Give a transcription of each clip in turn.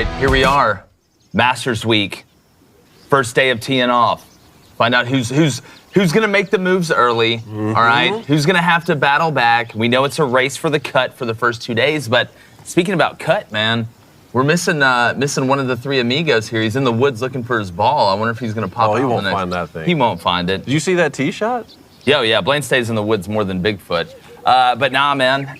right, here we are. Masters Week. First day of teeing off. Find out who's going to make the moves early, all right? Who's going to have to battle back. We know it's a race for the cut for the first 2 days, but speaking about cut, man, we're missing one of the three amigos here. He's in the woods looking for his ball. I wonder if he's going to pop out. Oh, he won't find that thing. He won't find it. Did you see that tee shot? Yeah. Blaine stays in the woods more than Bigfoot. But nah, man,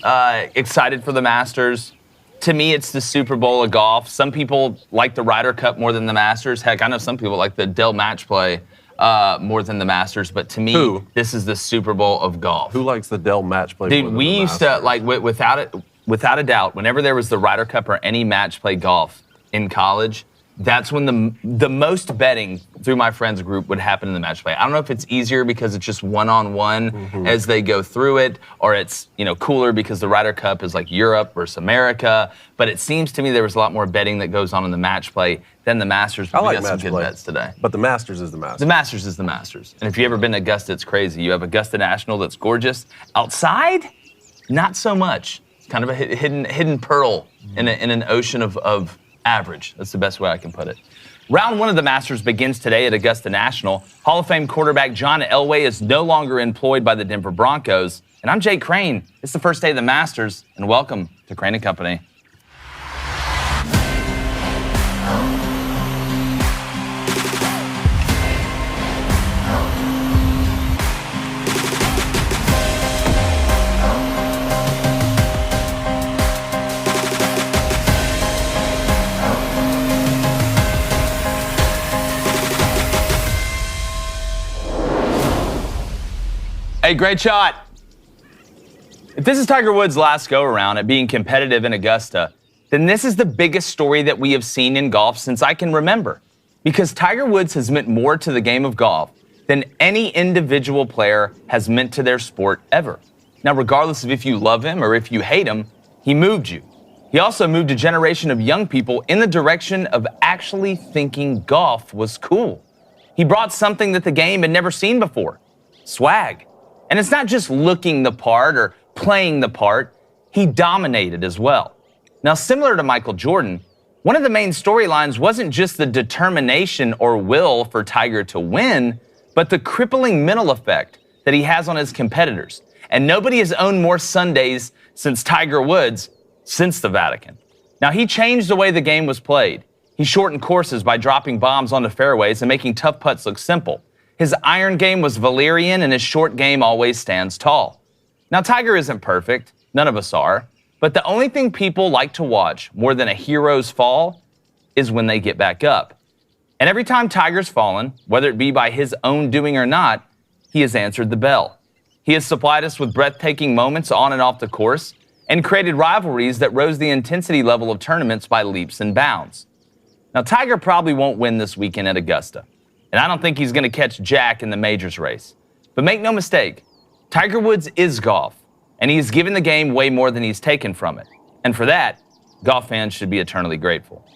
excited for the Masters. To me, it's the Super Bowl of golf. Some people like the Ryder Cup more than the Masters. Heck, I know some people like the Dell Match Play more than the Masters. But to me, this is the Super Bowl of golf. Who likes the Dell Match Play? Dude, we used to, like, without a doubt, whenever there was the Ryder Cup or any match play golf in college, that's when the most betting through my friends group would happen in the match play. I don't know if it's easier because it's just one-on-one as they go through it, or it's cooler because the Ryder Cup is like Europe versus America. But it seems to me there was a lot more betting that goes on in the match play than the Masters. I like got some good play. Bets today. But the Masters is the Masters. The Masters is the Masters. And if you've ever been to Augusta, it's crazy. You have Augusta National that's gorgeous. Outside, not so much. It's kind of a hidden pearl in an ocean of average. That's the best way I can put it. Round one of the Masters begins today at Augusta National. Hall of Fame quarterback John Elway is no longer employed by the Denver Broncos. And I'm Jake Crane. It's the first day of the Masters, and welcome to Crane & Company. Hey, great shot. If this is Tiger Woods' last go-around at being competitive in Augusta, then this is the biggest story that we have seen in golf since I can remember. Because Tiger Woods has meant more to the game of golf than any individual player has meant to their sport ever. Now, regardless of if you love him or if you hate him, he moved you. He also moved a generation of young people in the direction of actually thinking golf was cool. He brought something that the game had never seen before: swag. And it's not just looking the part or playing the part, he dominated as well. Now, similar to Michael Jordan, one of the main storylines wasn't just the determination or will for Tiger to win, but the crippling mental effect that he has on his competitors. And nobody has owned more Sundays since Tiger Woods, since the Vatican. Now, he changed the way the game was played. He shortened courses by dropping bombs onto fairways and making tough putts look simple. His iron game was Valerian, and his short game always stands tall. Now, Tiger isn't perfect. None of us are. But the only thing people like to watch more than a hero's fall is when they get back up. And every time Tiger's fallen, whether it be by his own doing or not, he has answered the bell. He has supplied us with breathtaking moments on and off the course and created rivalries that rose the intensity level of tournaments by leaps and bounds. Now, Tiger probably won't win this weekend at Augusta. And I don't think he's going to catch Jack in the majors race. But make no mistake, Tiger Woods is golf, and he's given the game way more than he's taken from it. And for that, golf fans should be eternally grateful.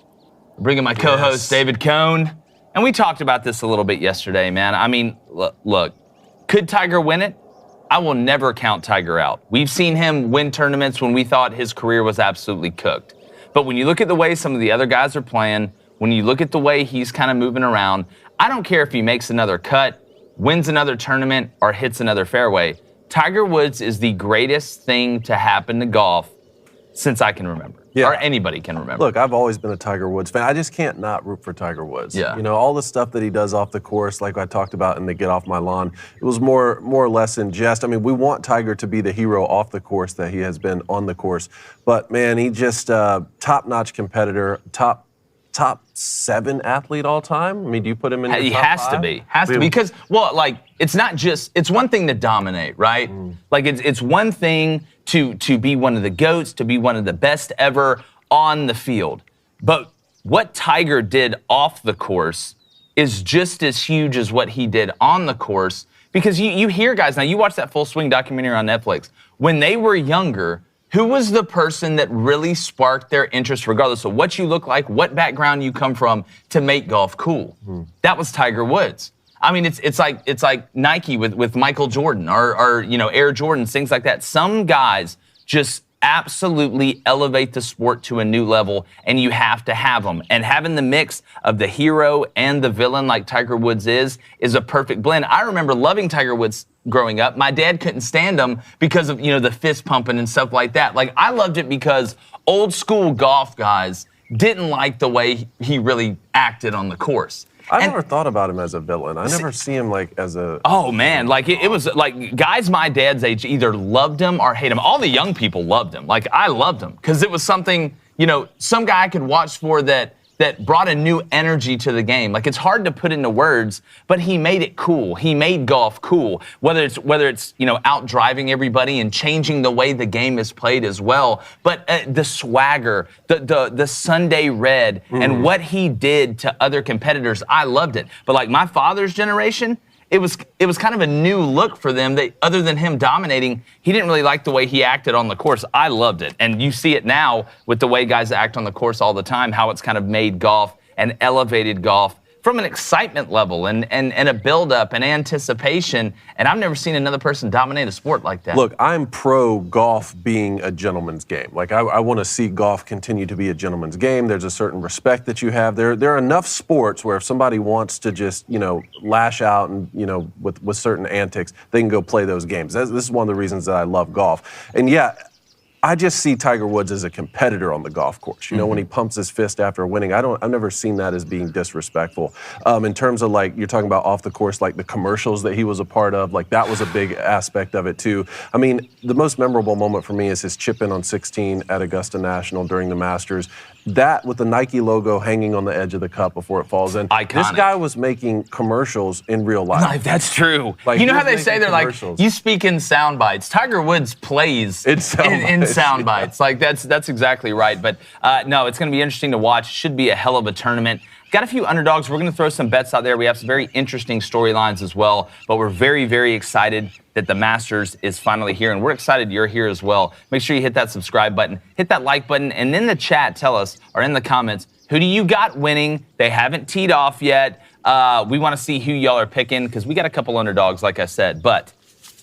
I'm bringing my co-host, David Cohn, and we talked about this a little bit yesterday, man. I mean, look, could Tiger win it? I will never count Tiger out. We've seen him win tournaments when we thought his career was absolutely cooked. But when you look at the way some of the other guys are playing, when you look at the way he's kind of moving around, I don't care if he makes another cut, wins another tournament, or hits another fairway. Tiger Woods is the greatest thing to happen to golf since I can remember, or anybody can remember. Look, I've always been a Tiger Woods fan. I just can't not root for Tiger Woods. Yeah. You know, all the stuff that he does off the course, like I talked about in the Get Off My Lawn, it was more or less in jest. I mean, we want Tiger to be the hero off the course that he has been on the course. But, man, he just top-notch competitor, top 7 athlete all time? I mean, do you put him in the top 5? Has to be. Because, well, like, it's not just, it's one thing to dominate, right? Like, it's one thing to be one of the GOATs, to be one of the best ever on the field. But what Tiger did off the course is just as huge as what he did on the course. Because you hear guys, now you watch that Full Swing documentary on Netflix, when they were younger, who was the person that really sparked their interest, regardless of what you look like, what background you come from, to make golf cool? That was Tiger Woods. I mean, it's like Nike with Michael Jordan or Air Jordans, things like that. Some guys just absolutely elevate the sport to a new level, and you have to have them. And having the mix of the hero and the villain like Tiger Woods is a perfect blend. I remember loving Tiger Woods growing up. My dad couldn't stand him because of, the fist pumping and stuff like that. Like, I loved it because old school golf guys didn't like the way he really acted on the course. I never thought about him as a villain. I never see him like as a... Oh, man. Like, it was like guys my dad's age either loved him or hate him. All the young people loved him. Like, I loved him because it was something, some guy I could watch for that brought a new energy to the game. Like, it's hard to put into words, but he made it cool. He made golf cool. Whether it's out driving everybody and changing the way the game is played as well. But the swagger, the Sunday red, and what he did to other competitors, I loved it. But like my father's generation, it was kind of a new look for them. That other than him dominating, he didn't really like the way he acted on the course. I loved it, and you see it now with the way guys act on the course all the time. How it's kind of made golf and elevated golf from an excitement level and a build-up and anticipation. And I've never seen another person dominate a sport like that. Look, I'm pro golf being a gentleman's game. Like, I want to see golf continue to be a gentleman's game. There's a certain respect that you have. There are enough sports where if somebody wants to just, lash out and, with certain antics, they can go play those games. This is one of the reasons that I love golf. And yeah, I just see Tiger Woods as a competitor on the golf course. When he pumps his fist after winning, I've never seen that as being disrespectful. In terms of, like, you're talking about off the course, like the commercials that he was a part of, like that was a big aspect of it too. I mean, the most memorable moment for me is his chip in on 16 at Augusta National during the Masters. That with the Nike logo hanging on the edge of the cup before it falls in. Iconic. This guy was making commercials in real life. That's true. Like, you know how they say they're like, you speak in sound bites. Tiger Woods plays in sound bites. Like, that's exactly right. But no, it's going to be interesting to watch. Should be a hell of a tournament. Got a few underdogs. We're going to throw some bets out there. We have some very interesting storylines as well. But we're very, very excited that the Masters is finally here. And we're excited you're here as well. Make sure you hit that subscribe button, hit that like button, and in the chat, tell us, or in the comments, who do you got winning? They haven't teed off yet. We want to see who y'all are picking because we got a couple underdogs, like I said. But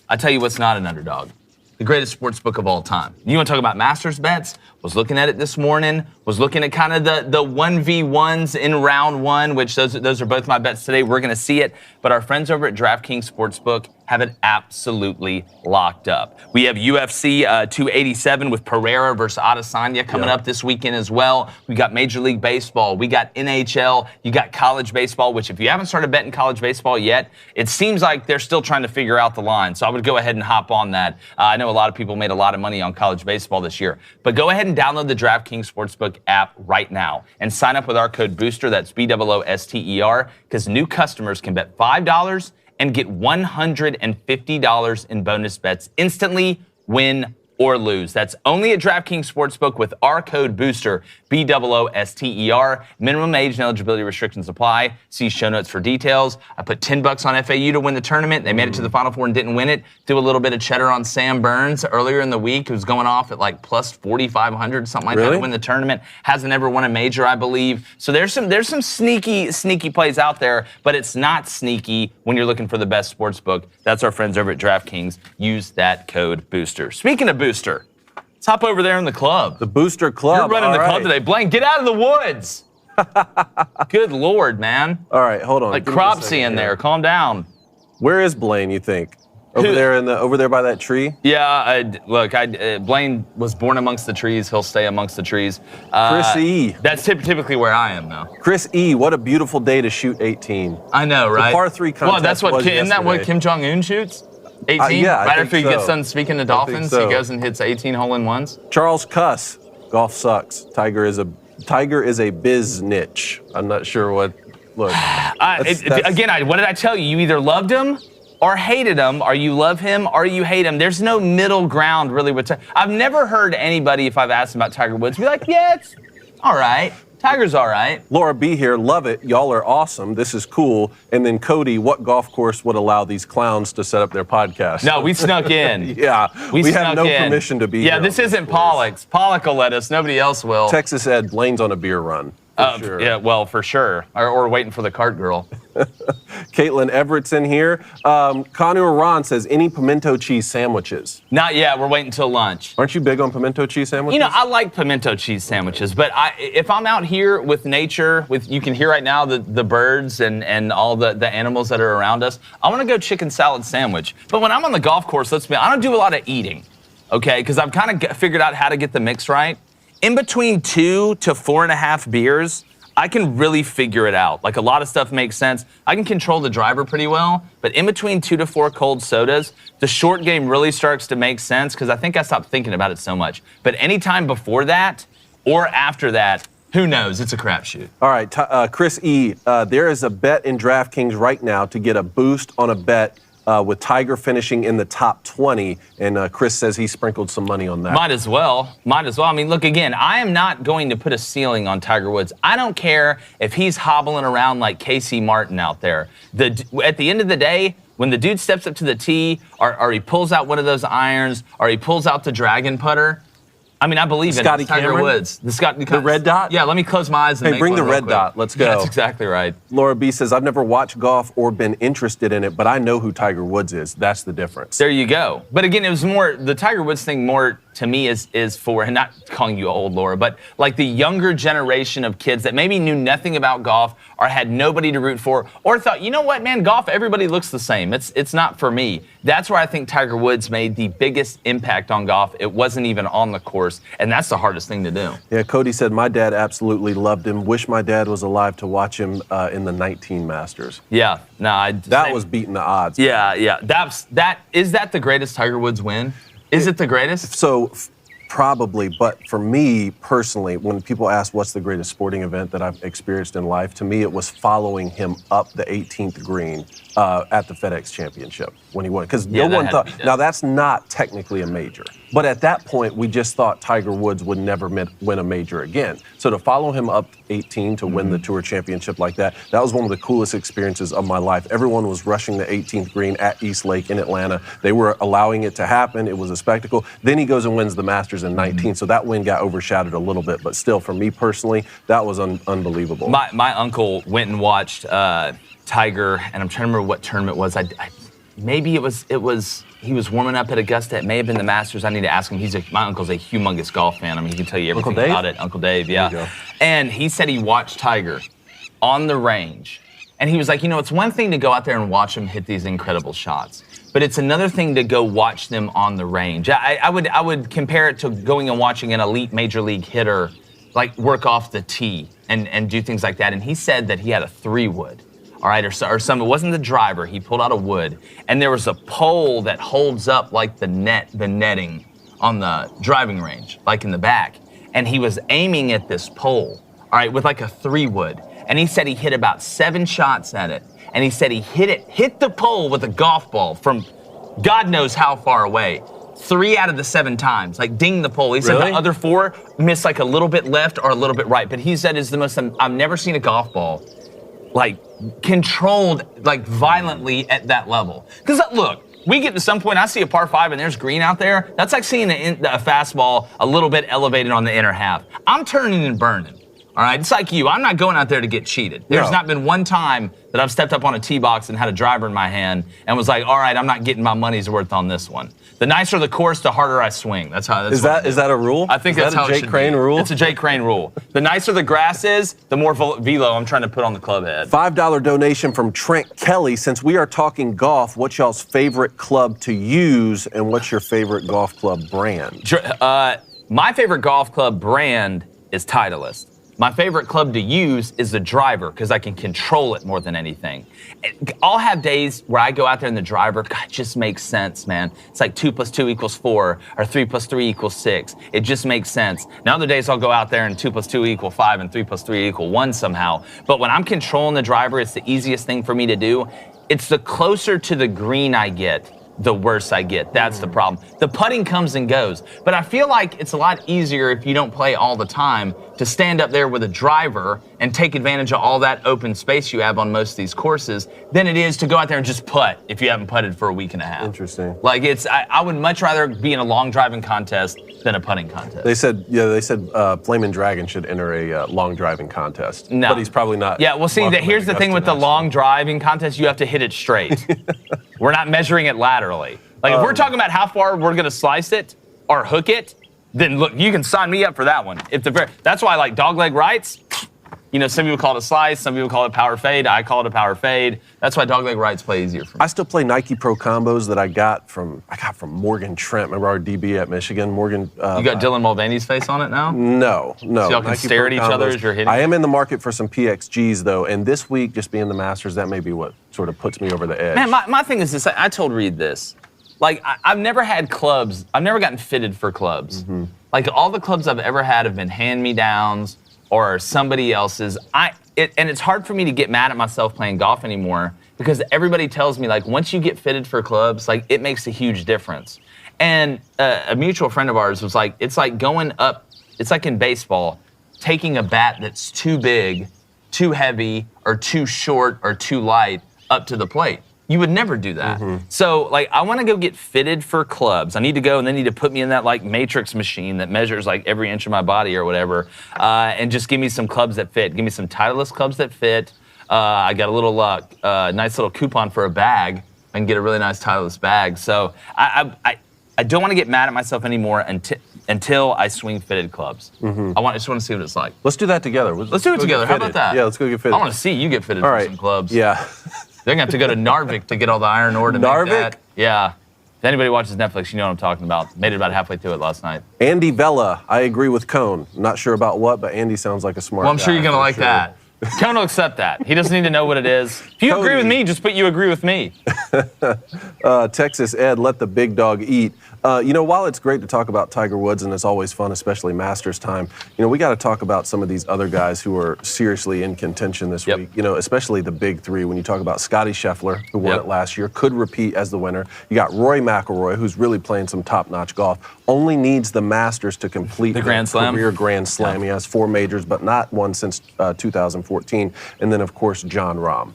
I tell you what's not an underdog. The greatest sports book of all time. You want to talk about Masters bets? Was looking at it this morning. Was looking at kind of the 1v1s in round one, which those are both my bets today. We're going to see it. But our friends over at DraftKings Sportsbook have it absolutely locked up. We have UFC 287 with Pereira versus Adesanya coming up this weekend as well. We got Major League Baseball. We got NHL. You got college baseball, which if you haven't started betting college baseball yet, it seems like they're still trying to figure out the line. So I would go ahead and hop on that. I know a lot of people made a lot of money on college baseball this year. But go ahead and download the DraftKings Sportsbook app right now and sign up with our code BOOSTER, that's BOOSTER, because new customers can bet $5 and get $150 in bonus bets instantly, win or lose. That's only at DraftKings Sportsbook with our code BOOSTER, BOOSTER. Minimum age and eligibility restrictions apply. See show notes for details. I put $10 on FAU to win the tournament. They made it to the Final Four and didn't win it. Do a little bit of cheddar on Sam Burns earlier in the week, who's going off at like plus 4,500, something like that, to win the tournament. Hasn't ever won a major, I believe. So there's some sneaky plays out there, but it's not sneaky when you're looking for the best sports book. That's our friends over at DraftKings. Use that code BOOSTER. Speaking of Booster, let's hop over there in the club. The Booster Club. You're running the club today. Blaine, get out of the woods. Good Lord, man. All right, hold on. Like Cropsy in there. Calm down. Where is Blaine, you think? Over there by that tree? Yeah, Blaine was born amongst the trees. He'll stay amongst the trees. Chris E. That's typically where I am, though. Chris E. What a beautiful day to shoot 18. I know, right? The par 3 contest. Well, that's what. Isn't that what Kim Jong Un shoots? 18. Yeah, right after he gets done speaking to Dolphins, so. He goes and hits 18 hole-in-ones. Charles Cuss. Golf sucks. Tiger is a biznitch. I'm not sure what. Look. Again, what did I tell you? You either loved him or hated him, or you love him or you hate him. There's no middle ground, really. I've never heard anybody, if I've asked them about Tiger Woods, be like, yeah, it's all right. Tiger's all right. Laura B. here, love it. Y'all are awesome. This is cool. And then Cody, what golf course would allow these clowns to set up their podcast? No, we snuck in. Yeah, we have no permission to be here. Yeah, this isn't Pollock's. Pollock will let us. Nobody else will. Texas Ed, Blaine's on a beer run. For sure. Yeah, well, for sure. Or waiting for the cart girl. Caitlin Everett's in here. Connor Ron says, any pimento cheese sandwiches? Not yet. We're waiting till lunch. Aren't you big on pimento cheese sandwiches? You know, I like pimento cheese sandwiches, but if I'm out here with nature, you can hear right now the birds and all the animals that are around us, I want to go chicken salad sandwich. But when I'm on the golf course, I don't do a lot of eating, okay? Because I've kind of figured out how to get the mix right. In between 2 to 4.5 beers, I can really figure it out. Like, a lot of stuff makes sense. I can control the driver pretty well, but in between 2 to 4 cold sodas, the short game really starts to make sense because I think I stopped thinking about it so much. But anytime before that or after that, who knows? It's a crapshoot. All right, Chris E., there is a bet in DraftKings right now to get a boost on a bet with Tiger finishing in the top 20, and Chris says he sprinkled some money on that. Might as well. I mean, look, again, I am not going to put a ceiling on Tiger Woods. I don't care if he's hobbling around like Casey Martin out there. At the end of the day, when the dude steps up to the tee, or he pulls out one of those irons, or he pulls out the dragon putter, I mean, I believe in Tiger Cameron? Woods. The red dot? Yeah, let me close my eyes and Hey, bring the red dot. Let's go. That's exactly right. Laura B says, I've never watched golf or been interested in it, but I know who Tiger Woods is. That's the difference. There you go. But again, it was more, the Tiger Woods thing more to me is for, and not calling you old, Laura, but like the younger generation of kids that maybe knew nothing about golf or had nobody to root for, or thought, you know what, man, golf, everybody looks the same. It's not for me. That's where I think Tiger Woods made the biggest impact on golf. It wasn't even on the course, and that's the hardest thing to do. Yeah, Cody said, my dad absolutely loved him. Wish my dad was alive to watch him in the 19 Masters. Yeah, no, that was beating the odds. Yeah. Is that the greatest Tiger Woods win? Is it the greatest? So, probably, but for me personally, when people ask what's the greatest sporting event that I've experienced in life, to me it was following him up the 18th green at the FedEx Championship when he won. Because no one thought, now that's not technically a major, but at that point we just thought Tiger Woods would never win a major again. So to follow him up 18 to win the Tour Championship like that was one of the coolest experiences of my life. Everyone was rushing the 18th green at East Lake in Atlanta. They were allowing it to happen. It was a spectacle. Then he goes and wins the Masters in 19, so that win got overshadowed a little bit, but still, for me personally, that was unbelievable. My uncle went and watched Tiger, and I'm trying to remember what tournament it was. Maybe he was warming up at Augusta. It may have been the Masters. I need to ask him. My uncle's a humongous golf fan. I mean, he can tell you everything about it. Uncle Dave, yeah. And he said he watched Tiger on the range, and he was like, it's one thing to go out there and watch him hit these incredible shots, but it's another thing to go watch them on the range. I would compare it to going and watching an elite major league hitter like work off the tee and do things like that. And he said that he had a 3-wood. All right, or some, it wasn't the driver. He pulled out a wood, and there was a pole that holds up like the netting on the driving range, like in the back. And he was aiming at this pole, all right, with like a 3-wood. And he said he hit about 7 shots at it. And he said he hit the pole with a golf ball from God knows how far away. 3 out of the 7 times, like ding the pole. He said the other 4 missed like a little bit left or a little bit right. But he said it's the most, I've never seen a golf ball like controlled like violently at that level. Because look, we get to some point, I see a par 5 and there's green out there. That's like seeing a fastball a little bit elevated on the inner half. I'm turning and burning. All right, it's like you. I'm not going out there to get cheated. There's not been one time that I've stepped up on a tee box and had a driver in my hand and was like, all right, I'm not getting my money's worth on this one. The nicer the course, the harder I swing. Is that a rule? I think that's how it should be. Is that a Jake Crane rule? It's a Jake Crane rule. The nicer the grass is, the more velo I'm trying to put on the club head. $5 donation from Trent Kelly. Since we are talking golf, what's y'all's favorite club to use, and what's your favorite golf club brand? My favorite golf club brand is Titleist. My favorite club to use is the driver because I can control it more than anything. I'll have days where I go out there and the driver, God, it just makes sense, man. It's like 2 + 2 = 4 or 3 + 3 = 6. It just makes sense. Now other days I'll go out there and 2 + 2 = 5 and 3 + 3 = 1 somehow. But when I'm controlling the driver, it's the easiest thing for me to do. It's the closer to the green I get, the worse I get. That's the problem. The putting comes and goes, but I feel like it's a lot easier if you don't play all the time to stand up there with a driver and take advantage of all that open space you have on most of these courses than it is to go out there and just putt if you haven't putted for a week and a half. Interesting. Like I would much rather be in a long driving contest than a putting contest. They said Flamin' Dragon should enter a long driving contest. No. But he's probably not. Yeah, well, see, here's the thing with the long driving contest, you have to hit it straight. We're not measuring it laterally. Like, if we're talking about how far we're going to slice it or hook it, then look, you can sign me up for that one. That's why I like dogleg rights. You know, some people call it a slice, some people call it power fade. I call it a power fade. That's why dogleg rights play easier for me. I still play Nike Pro combos that I got from Morgan Trent. Remember our DB at Michigan? Morgan. You got Dylan Mulvaney's face on it now? No. So y'all can stare at each other as you're hitting? I am in the market for some PXGs, though, and this week, just being the Masters, that may be what sort of puts me over the edge. Man, my thing is this. I told Reed this. Like, I've never had clubs. I've never gotten fitted for clubs. Mm-hmm. Like, all the clubs I've ever had have been hand-me-downs or somebody else's. And it's hard for me to get mad at myself playing golf anymore because everybody tells me, like, once you get fitted for clubs, like, it makes a huge difference. And a mutual friend of ours was like, it's like going up, it's like in baseball, taking a bat that's too big, too heavy, or too short, or too light up to the plate. You would never do that. Mm-hmm. So, like, I want to go get fitted for clubs. I need to go, and they need to put me in that, like, matrix machine that measures, like, every inch of my body or whatever, and just give me some clubs that fit. Give me some Titleist clubs that fit. I got a little nice little coupon for a bag. I can get a really nice Titleist bag. So I don't want to get mad at myself anymore until I swing fitted clubs. Mm-hmm. I just want to see what it's like. Let's do that together. Let's do it together. How about that? Yeah, let's go get fitted. I want to see you get fitted for some clubs. Yeah. They're going to have to go to Narvik to get all the iron ore to make that. Yeah. If anybody watches Netflix, you know what I'm talking about. Made it about halfway through it last night. Andy Vella, I agree with Cone. Not sure about what, but Andy sounds like a smart guy. Well, I'm sure you're going to like that. Cone will accept that. He doesn't need to know what it is. If you agree with me, just put you agree with me. Texas Ed, let the big dog eat. While it's great to talk about Tiger Woods, and it's always fun, especially Masters time, we got to talk about some of these other guys who are seriously in contention this week, especially the big three. When you talk about Scotty Scheffler, who won it last year, could repeat as the winner. You got Rory McIlroy, who's really playing some top-notch golf, only needs the Masters to complete the Grand Slam. Career Grand Slam. He has 4 majors, but not one since 2014. And then, of course, Jon Rahm.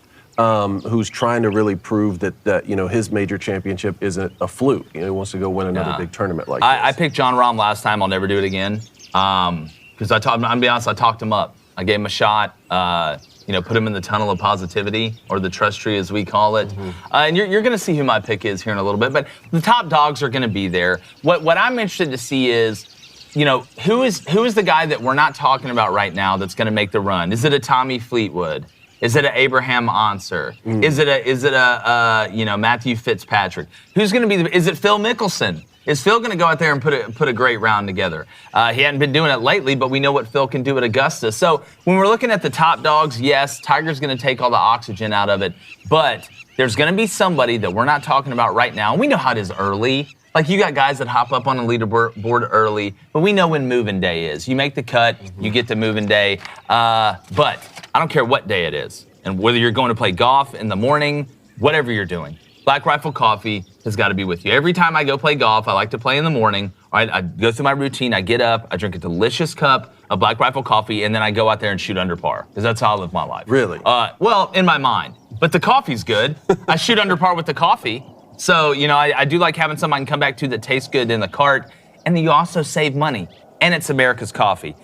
Who's trying to really prove that his major championship isn't a fluke. He wants to go win another big tournament like this. I picked Jon Rahm last time. I'll never do it again. Because I'm gonna be honest, I talked him up. I gave him a shot. Put him in the tunnel of positivity, or the trust tree as we call it. Mm-hmm. And you're gonna see who my pick is here in a little bit. But the top dogs are gonna be there. What I'm interested to see is, who is the guy that we're not talking about right now that's gonna make the run? Is it a Tommy Fleetwood? Is it an Abraham Onser? Mm. Is it a Matthew Fitzpatrick? Who's going to be is it Phil Mickelson? Is Phil going to go out there and put a great round together? He hadn't been doing it lately, but we know what Phil can do at Augusta. So when we're looking at the top dogs, yes, Tiger's going to take all the oxygen out of it, but there's going to be somebody that we're not talking about right now. And we know how it is early. Like, you got guys that hop up on a leaderboard early, but we know when moving day is. You make the cut, you get to moving day. But I don't care what day it is, and whether you're going to play golf in the morning, whatever you're doing, Black Rifle Coffee has got to be with you. Every time I go play golf, I like to play in the morning. All right, I go through my routine, I get up, I drink a delicious cup of Black Rifle Coffee, and then I go out there and shoot under par, because that's how I live my life. Really? Well, in my mind. But the coffee's good. I shoot under par with the coffee. So, I do like having something I can come back to that tastes good in the cart, and then you also save money, and it's America's coffee.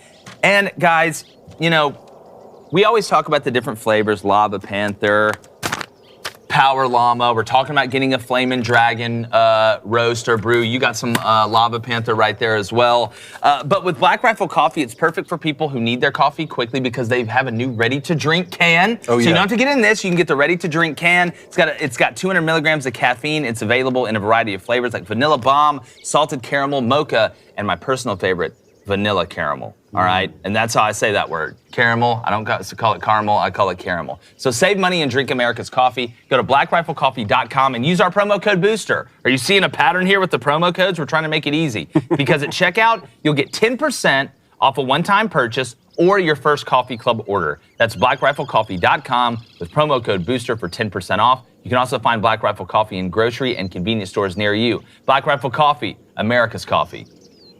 And guys, we always talk about the different flavors, Lava Panther, Power Llama. We're talking about getting a Flamin' Dragon roast or brew. You got some Lava Panther right there as well. But with Black Rifle Coffee, it's perfect for people who need their coffee quickly because they have a new ready-to-drink can. Oh, yeah. So you don't have to get in this. You can get the ready-to-drink can. It's got 200 milligrams of caffeine. It's available in a variety of flavors like vanilla bomb, salted caramel, mocha, and my personal favorite, vanilla caramel. All right, and that's how I say that word, caramel. I don't call it caramel, I call it caramel. So save money and drink America's coffee. Go to blackriflecoffee.com and use our promo code BOOSTER. Are you seeing a pattern here with the promo codes? We're trying to make it easy. Because at checkout, you'll get 10% off a one-time purchase, or your first coffee club order. That's blackriflecoffee.com with promo code BOOSTER for 10% off. You can also find Black Rifle Coffee in grocery and convenience stores near you. Black Rifle Coffee, America's coffee.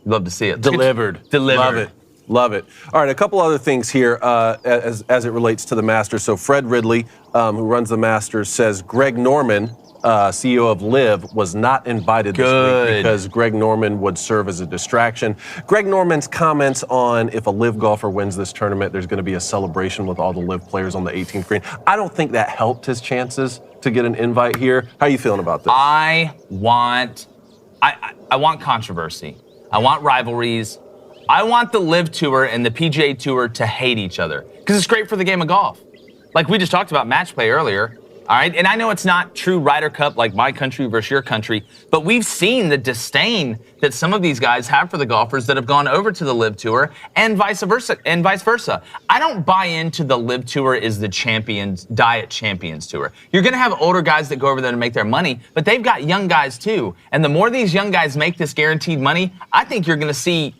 Love to see it. Delivered. Love it. Love it. All right, a couple other things here as it relates to the Masters. So Fred Ridley, who runs the Masters, says Greg Norman, CEO of LIV, was not invited this week because Greg Norman would serve as a distraction. Greg Norman's comments on if a LIV golfer wins this tournament, there's going to be a celebration with all the LIV players on the 18th green. I don't think that helped his chances to get an invite here. How are you feeling about this? I want controversy. I want rivalries. I want the LIV Tour and the PGA Tour to hate each other because it's great for the game of golf. Like we just talked about match play earlier. All right, and I know it's not true Ryder Cup like my country versus your country, but we've seen the disdain that some of these guys have for the golfers that have gone over to the LIV Tour and vice versa. I don't buy into the LIV Tour is the diet champions tour. You're going to have older guys that go over there to make their money, but they've got young guys too. And the more these young guys make this guaranteed money, I think you're going to see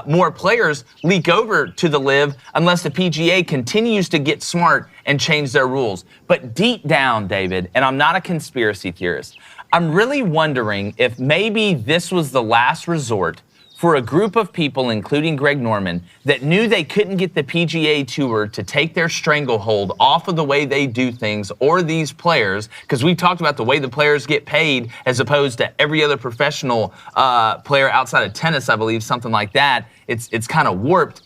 more players leak over to the LIV unless the PGA continues to get smart and change their rules. But deep down, David, and I'm not a conspiracy theorist, I'm really wondering if maybe this was the last resort for a group of people, including Greg Norman, that knew they couldn't get the PGA Tour to take their stranglehold off of the way they do things or these players, because we've talked about the way the players get paid as opposed to every other professional player outside of tennis, I believe, something like that. It's kind of warped.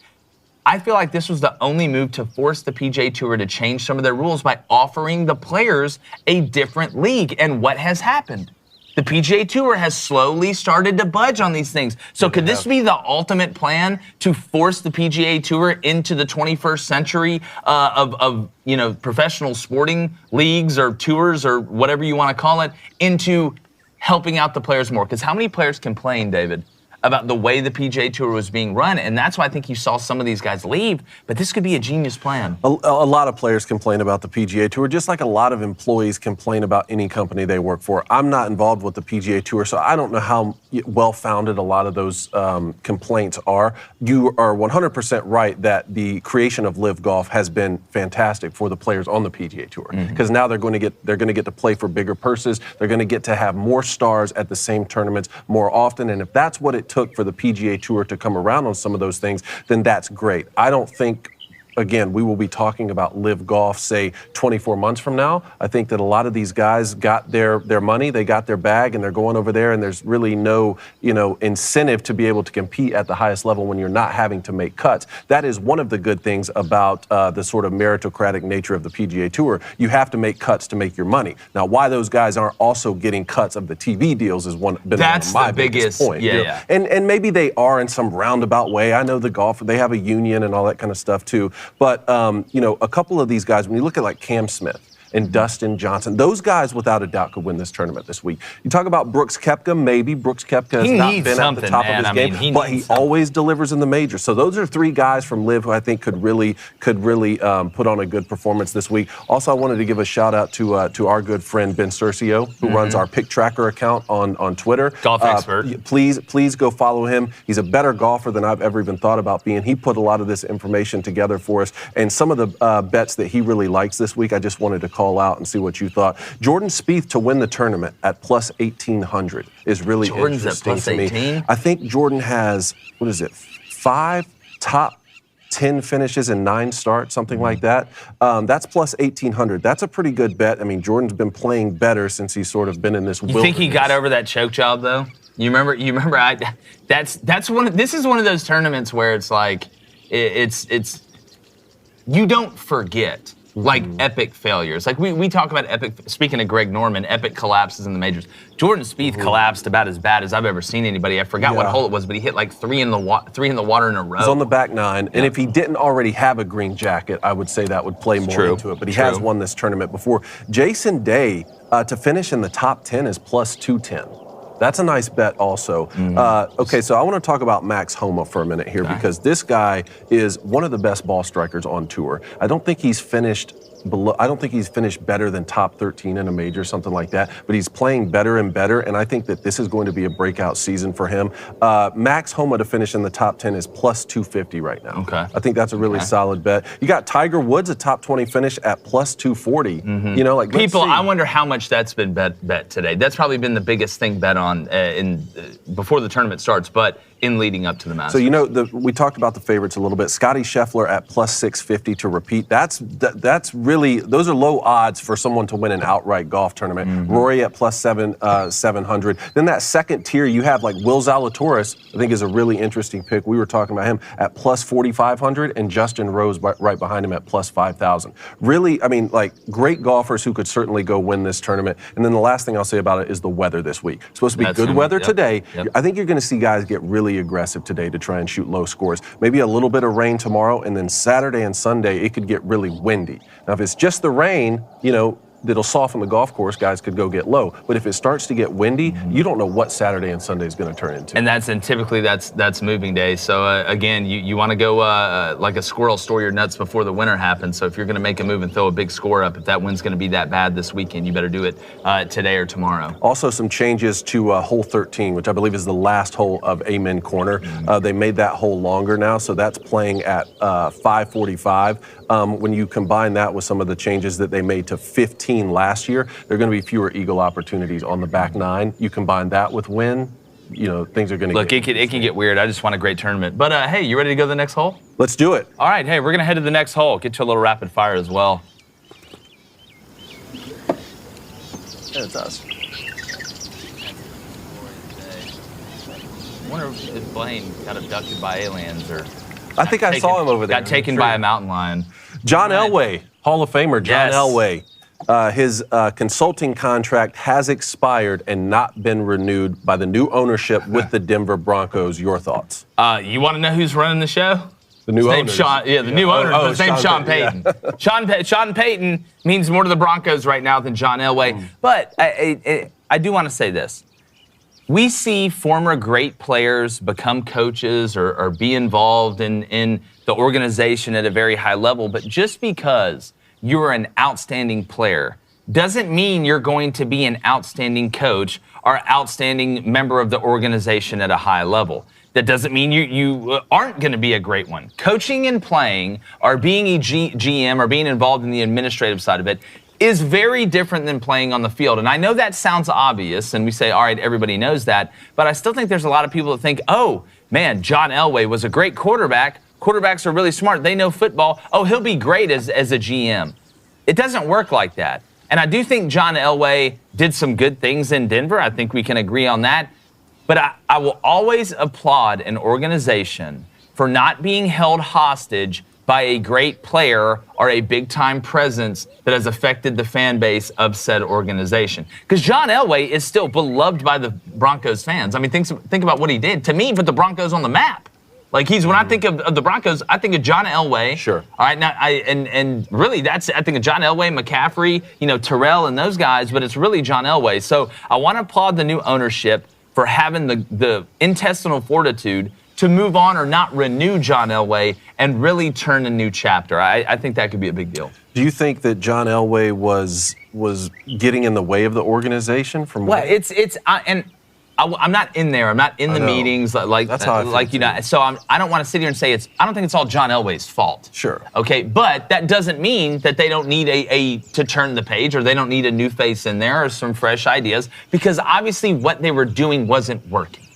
I feel like this was the only move to force the PGA Tour to change some of their rules by offering the players a different league. And what has happened? The PGA Tour has slowly started to budge on these things. So could this be the ultimate plan to force the PGA Tour into the 21st century of professional sporting leagues or tours or whatever you want to call it into helping out the players more? Because how many players complain, David, about the way the PGA Tour was being run, and that's why I think you saw some of these guys leave, but this could be a genius plan. A lot of players complain about the PGA Tour, just like a lot of employees complain about any company they work for. I'm not involved with the PGA Tour, so I don't know how well-founded a lot of those complaints are. You are 100% right that the creation of LIV Golf has been fantastic for the players on the PGA Tour, because now they're going to get to play for bigger purses. They're going to get to have more stars at the same tournaments more often, and if that's what it took for the PGA Tour to come around on some of those things, then that's great. I don't think, again, we will be talking about LIV Golf, say, 24 months from now. I think that a lot of these guys got their money, they got their bag, and they're going over there, and there's really no, incentive to be able to compete at the highest level when you're not having to make cuts. That is one of the good things about the sort of meritocratic nature of the PGA Tour. You have to make cuts to make your money. Now, why those guys aren't also getting cuts of the TV deals is one of my biggest points. Yeah. And maybe they are in some roundabout way. I know the golf, they have a union and all that kind of stuff too. But, a couple of these guys, when you look at like Cam Smith and Dustin Johnson, those guys without a doubt could win this tournament this week. You talk about Brooks Koepka, maybe Brooks Koepka has not been at the top of his game, but he always delivers in the majors. So those are three guys from LIV who I think could really put on a good performance this week. Also, I wanted to give a shout out to our good friend Ben Cercio, who runs our Pick Tracker account on Twitter. Golf expert. Please go follow him. He's a better golfer than I've ever even thought about being. He put a lot of this information together for us, and some of the bets that he really likes this week, I just wanted to call out and see what you thought. Jordan Spieth to win the tournament at plus 1,800 is really interesting to me. 18? I think Jordan has, 5 top 10 finishes and 9 starts, something like that. That's plus 1,800. That's a pretty good bet. I mean, Jordan's been playing better since he's sort of been in this wilderness. You think he got over that choke job though? You remember this is one of those tournaments where it's like it's you don't forget like epic failures. Like we talk about epic, speaking of Greg Norman, epic collapses in the majors. Jordan Spieth collapsed about as bad as I've ever seen anybody. I forgot what hole it was, but he hit like three in the water in a row. He's on the back 9, and if he didn't already have a green jacket, I would say that would play more into it. But he has won this tournament before. Jason Day to finish in the top 10 is plus 210. That's a nice bet also. Okay, so I want to talk about Max Homa for a minute here because this guy is one of the best ball strikers on tour. I don't think he's finished below. I don't think he's finished better than top 13 in a major, something like that. But he's playing better and better, and I think that this is going to be a breakout season for him. Max Homa to finish in the top 10 is plus 250 right now. Okay. I think that's a really solid bet. You got Tiger Woods, a top 20 finish at plus 240. You know, like people, I wonder how much that's been bet today. That's probably been the biggest thing bet on before the tournament starts, but in leading up to the Masters. So, you know, we talked about the favorites a little bit. Scotty Scheffler at plus 650 to repeat. That's really, those are low odds for someone to win an outright golf tournament. Rory at plus 700. Then that second tier, you have like Will Zalatoris, I think is a really interesting pick. We were talking about him at plus 4,500 and Justin Rose right behind him at plus 5,000. Really, I mean, like great golfers who could certainly go win this tournament. And then the last thing I'll say about it is the weather this week. It's supposed to be good weather today. I think you're going to see guys get really aggressive today to try and shoot low scores. Maybe a little bit of rain tomorrow, and then Saturday and Sunday it could get really windy. Now, if it's just the rain, you know, that'll soften the golf course, guys could go get low. But if it starts to get windy, you don't know what Saturday and Sunday is going to turn into. And typically that's moving day. So again, you want to go like a squirrel, store your nuts before the winter happens. So if you're going to make a move and throw a big score up, if that wind's going to be that bad this weekend, you better do it today or tomorrow. Also, some changes to hole 13, which I believe is the last hole of Amen Corner. They made that hole longer now, so that's playing at 5:45. When you combine that with some of the changes that they made to 15 last year, there are going to be fewer eagle opportunities on the back nine. You combine that with wind, you know, things are going to look. It can get weird. I just want a great tournament. But hey, you ready to go to the next hole? Let's do it. All right. Hey, we're going to head to the next hole. Get to a little rapid fire as well. Yeah, it's us. I wonder if Blaine got abducted by aliens or. I think I saw him over there. Got taken by a mountain lion. John Elway, Hall of Famer John Elway. His consulting contract has expired and not been renewed by the new ownership with the Denver Broncos. Your thoughts? You want to know who's running the show? The new owner. The new owner. His name's Sean Payton. Yeah. Sean Payton means more to the Broncos right now than John Elway. But I do want to say this. We see former great players become coaches or be involved in the organization at a very high level, but just because you're an outstanding player doesn't mean you're going to be an outstanding coach or outstanding member of the organization at a high level. That doesn't mean you aren't going to be a great one. Coaching and playing or being a GM or being involved in the administrative side of it is very different than playing on the field. And I know that sounds obvious, and we say, all right, everybody knows that, but I still think there's a lot of people that think, oh, man, John Elway was a great quarterback. Quarterbacks are really smart. They know football. Oh, he'll be great as a GM. It doesn't work like that. And I do think John Elway did some good things in Denver. I think we can agree on that. But I will always applaud an organization for not being held hostage by a great player or a big-time presence that has affected the fan base of said organization. Because John Elway is still beloved by the Broncos fans. I mean, think about what he did. To me, put the Broncos on the map. Like when I think of the Broncos, I think of John Elway. Sure. All right, now and really I think of John Elway, McCaffrey, Terrell and those guys, but it's really John Elway. So I want to applaud the new ownership for having the intestinal fortitude to move on or not renew John Elway and really turn a new chapter. I think that could be a big deal. Do you think that John Elway was getting in the way of the organization from? Well, I'm not in there. I'm not in the meetings like that's how I feel So I don't want to sit here and say I don't think it's all John Elway's fault. Sure. Okay, but that doesn't mean that they don't need to turn the page or they don't need a new face in there or some fresh ideas, because obviously what they were doing wasn't working.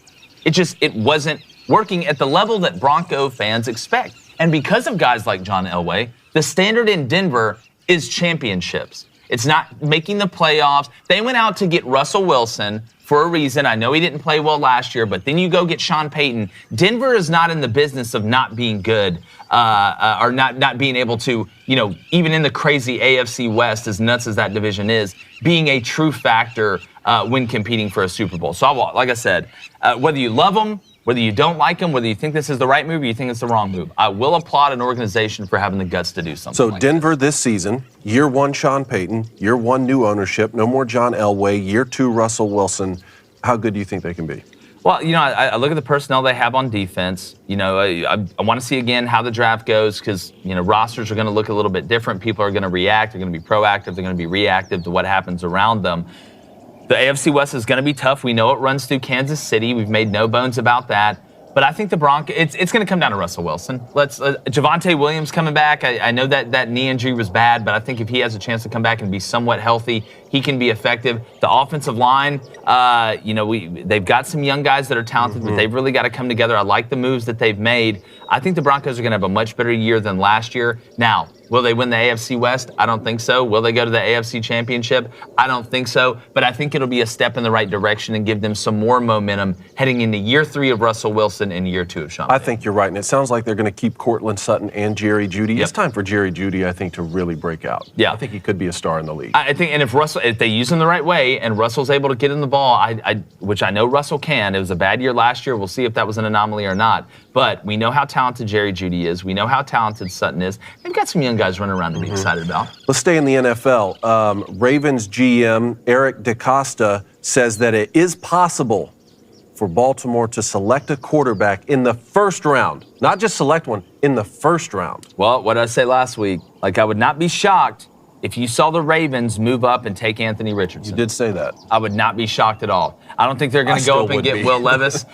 It wasn't working at the level that Bronco fans expect. And because of guys like John Elway, the standard in Denver is championships. It's not making the playoffs. They went out to get Russell Wilson for a reason. I know he didn't play well last year, but then you go get Sean Payton. Denver is not in the business of not being good or not being able to, even in the crazy AFC West, as nuts as that division is, being a true factor when competing for a Super Bowl. So, like I said, whether you love them, whether you don't like them, whether you think this is the right move or you think it's the wrong move, I will applaud an organization for having the guts to do something. So like Denver this season, year one Sean Payton, year one new ownership, no more John Elway, year two Russell Wilson. How good do you think they can be? Well, I look at the personnel they have on defense. I want to see again how the draft goes because, rosters are going to look a little bit different. People are going to react. They're going to be proactive. They're going to be reactive to what happens around them. The AFC West is going to be tough. We know it runs through Kansas City. We've made no bones about that. But I think the Broncos, it's going to come down to Russell Wilson. Javonte Williams coming back. I know that knee injury was bad, but I think if he has a chance to come back and be somewhat healthy, he can be effective. The offensive line, they've got some young guys that are talented, but they've really got to come together. I like the moves that they've made. I think the Broncos are going to have a much better year than last year. Now, will they win the AFC West? I don't think so. Will they go to the AFC Championship? I don't think so. But I think it'll be a step in the right direction and give them some more momentum heading into year 3 of Russell Wilson and year 2 of Sean. I think you're right. And it sounds like they're going to keep Cortland Sutton and Jerry Jeudy. Yep. It's time for Jerry Jeudy, I think, to really break out. Yeah. I think he could be a star in the league. I think, and if they use him the right way and Russell's able to get in the ball, which I know Russell can. It was a bad year last year. We'll see if that was an anomaly or not. But we know how talented Jerry Jeudy is. We know how talented Sutton is. They've got some young guys running around to be excited about. Let's stay in the NFL. Ravens GM Eric DeCosta says that it is possible for Baltimore to select a quarterback in the first round. Not just select one, in the first round. Well, what did I say last week? I would not be shocked if you saw the Ravens move up and take Anthony Richardson. You did say that. I would not be shocked at all. I don't think they're going to go up and get Will Levis.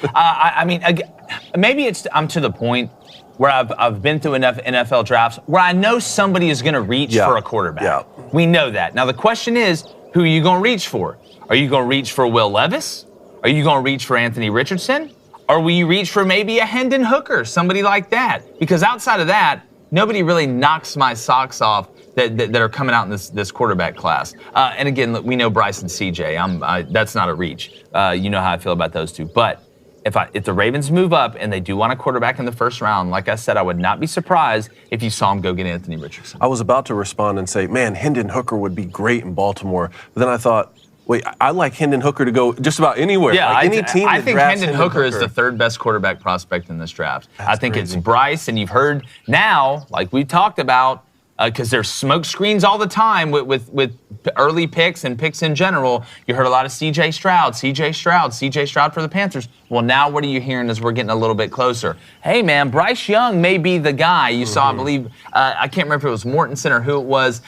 Maybe I'm to the point where I've been through enough NFL drafts where I know somebody is going to reach for a quarterback. Yeah. We know that. Now, the question is, who are you going to reach for? Are you going to reach for Will Levis? Are you going to reach for Anthony Richardson? Or will you reach for maybe a Hendon Hooker, somebody like that? Because outside of that, nobody really knocks my socks off that are coming out in this quarterback class. And again, look, we know Bryce and CJ. That's not a reach. You know how I feel about those two. But if the Ravens move up and they do want a quarterback in the first round, like I said, I would not be surprised if you saw him go get Anthony Richardson. I was about to respond and say, man, Hendon Hooker would be great in Baltimore. But then I thought, wait, I like Hendon Hooker to go just about anywhere. Yeah, any team I think Hendon Hooker is the third best quarterback prospect in this draft. I think crazy. It's Bryce, and you've heard now, like we talked about, because there's smoke screens all the time with early picks and picks in general. You heard a lot of CJ Stroud for the Panthers. Well, now what are you hearing as we're getting a little bit closer? Hey, man, Bryce Young may be the guy. You saw, I believe, I can't remember if it was Mortensen or who it was,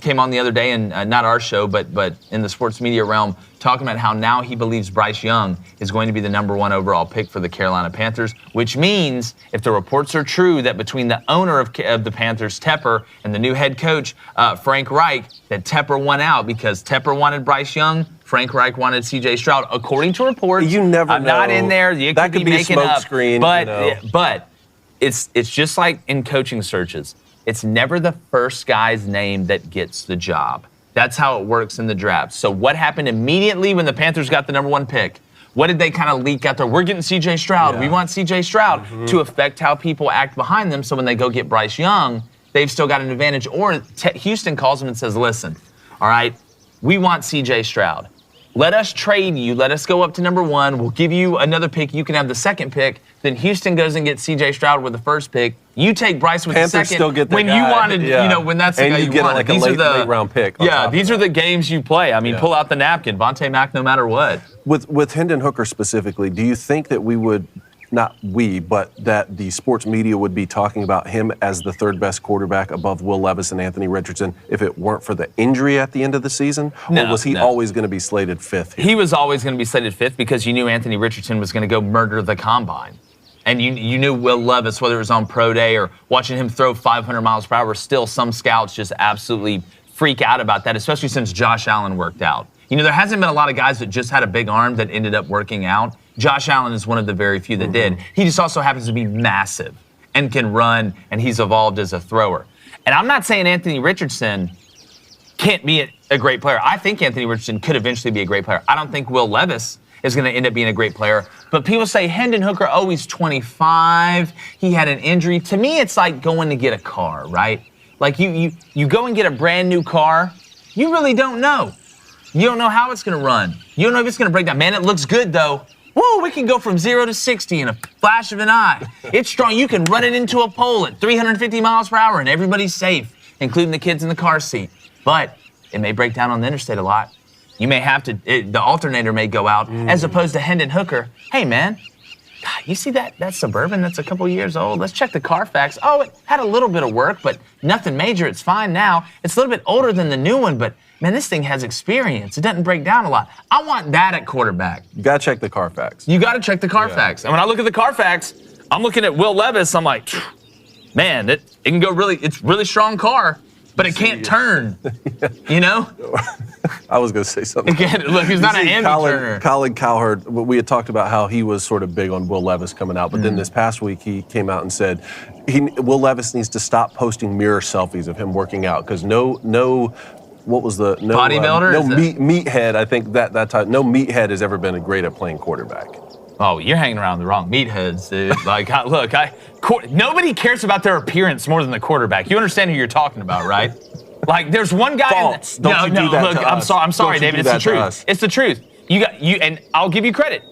came on the other day, and not our show, but in the sports media realm, talking about how now he believes Bryce Young is going to be the number 1 overall pick for the Carolina Panthers, which means if the reports are true that between the owner of the Panthers, Tepper, and the new head coach, Frank Reich, that Tepper won out because Tepper wanted Bryce Young, Frank Reich wanted CJ Stroud. According to reports, you never I'm know. Not in there. You that could be making a smoke up. Screen, but it's just like in coaching searches. It's never the first guy's name that gets the job. That's how it works in the draft. So what happened immediately when the Panthers got the number 1 pick? What did they kind of leak out there? We're getting CJ Stroud. We want CJ Stroud to affect how people act behind them. So when they go get Bryce Young, they've still got an advantage. Or Houston calls them and says, listen, all right, we want CJ Stroud. Let us trade you. Let us go up to number 1. We'll give you another pick. You can have the second pick. Then Houston goes and gets CJ Stroud with the first pick. You take Bryce with Panthers the second. Still get the when guy. you wanted, when that's the and guy you get wanted. like a These late round pick. Yeah, these are the games you play. I mean, pull out the napkin. Vontae Mack, no matter what. With Hendon Hooker specifically, do you think that we would, not we, but that the sports media would be talking about him as the third best quarterback above Will Levis and Anthony Richardson if it weren't for the injury at the end of the season? No, or was he always going to be slated 5th here? He was always going to be slated 5th because you knew Anthony Richardson was going to go murder the combine. And you knew Will Levis, whether it was on pro day or watching him throw 500 miles per hour, still some scouts just absolutely freak out about that, especially since Josh Allen worked out. There hasn't been a lot of guys that just had a big arm that ended up working out. Josh Allen is one of the very few that did. He just also happens to be massive and can run, and he's evolved as a thrower. And I'm not saying Anthony Richardson can't be a great player. I think Anthony Richardson could eventually be a great player. I don't think Will Levis is going to end up being a great player. But people say Hendon Hooker, he's 25. He had an injury. To me, it's like going to get a car, right? Like you go and get a brand new car. You really don't know. You don't know how it's going to run. You don't know if it's going to break down. Man, it looks good, though. Whoa, we can go from 0 to 60 in a flash of an eye. It's strong. You can run it into a pole at 350 miles per hour, and everybody's safe, including the kids in the car seat. But it may break down on the interstate a lot. You may have to, the alternator may go out, as opposed to Hendon Hooker. Hey, man, God, you see that Suburban that's a couple years old? Let's check the Carfax. Oh, it had a little bit of work, but nothing major. It's fine now. It's a little bit older than the new one, but man, this thing has experience. It doesn't break down a lot. I want that at quarterback. You got to check the Carfax. You got to check the Carfax. Yeah. And when I look at the Carfax, I'm looking at Will Levis. I'm like, man, it can go really, it's really strong car, but it can't turn, you know? I was going to say something. Again, look, he's not an ambi-turner. Colin Cowherd, we had talked about how he was sort of big on Will Levis coming out, but then this past week he came out and said Will Levis needs to stop posting mirror selfies of him working out because what was the bodybuilder? Meathead. I think that time no meathead has ever been great at playing quarterback. Oh, you're hanging around the wrong meatheads, dude. Like, look, nobody cares about their appearance more than the quarterback. You understand who you're talking about, right? Like, there's one guy. False. Don't you do that look, to us. I'm sorry, David. It's the truth. Us. It's the truth. And I'll give you credit.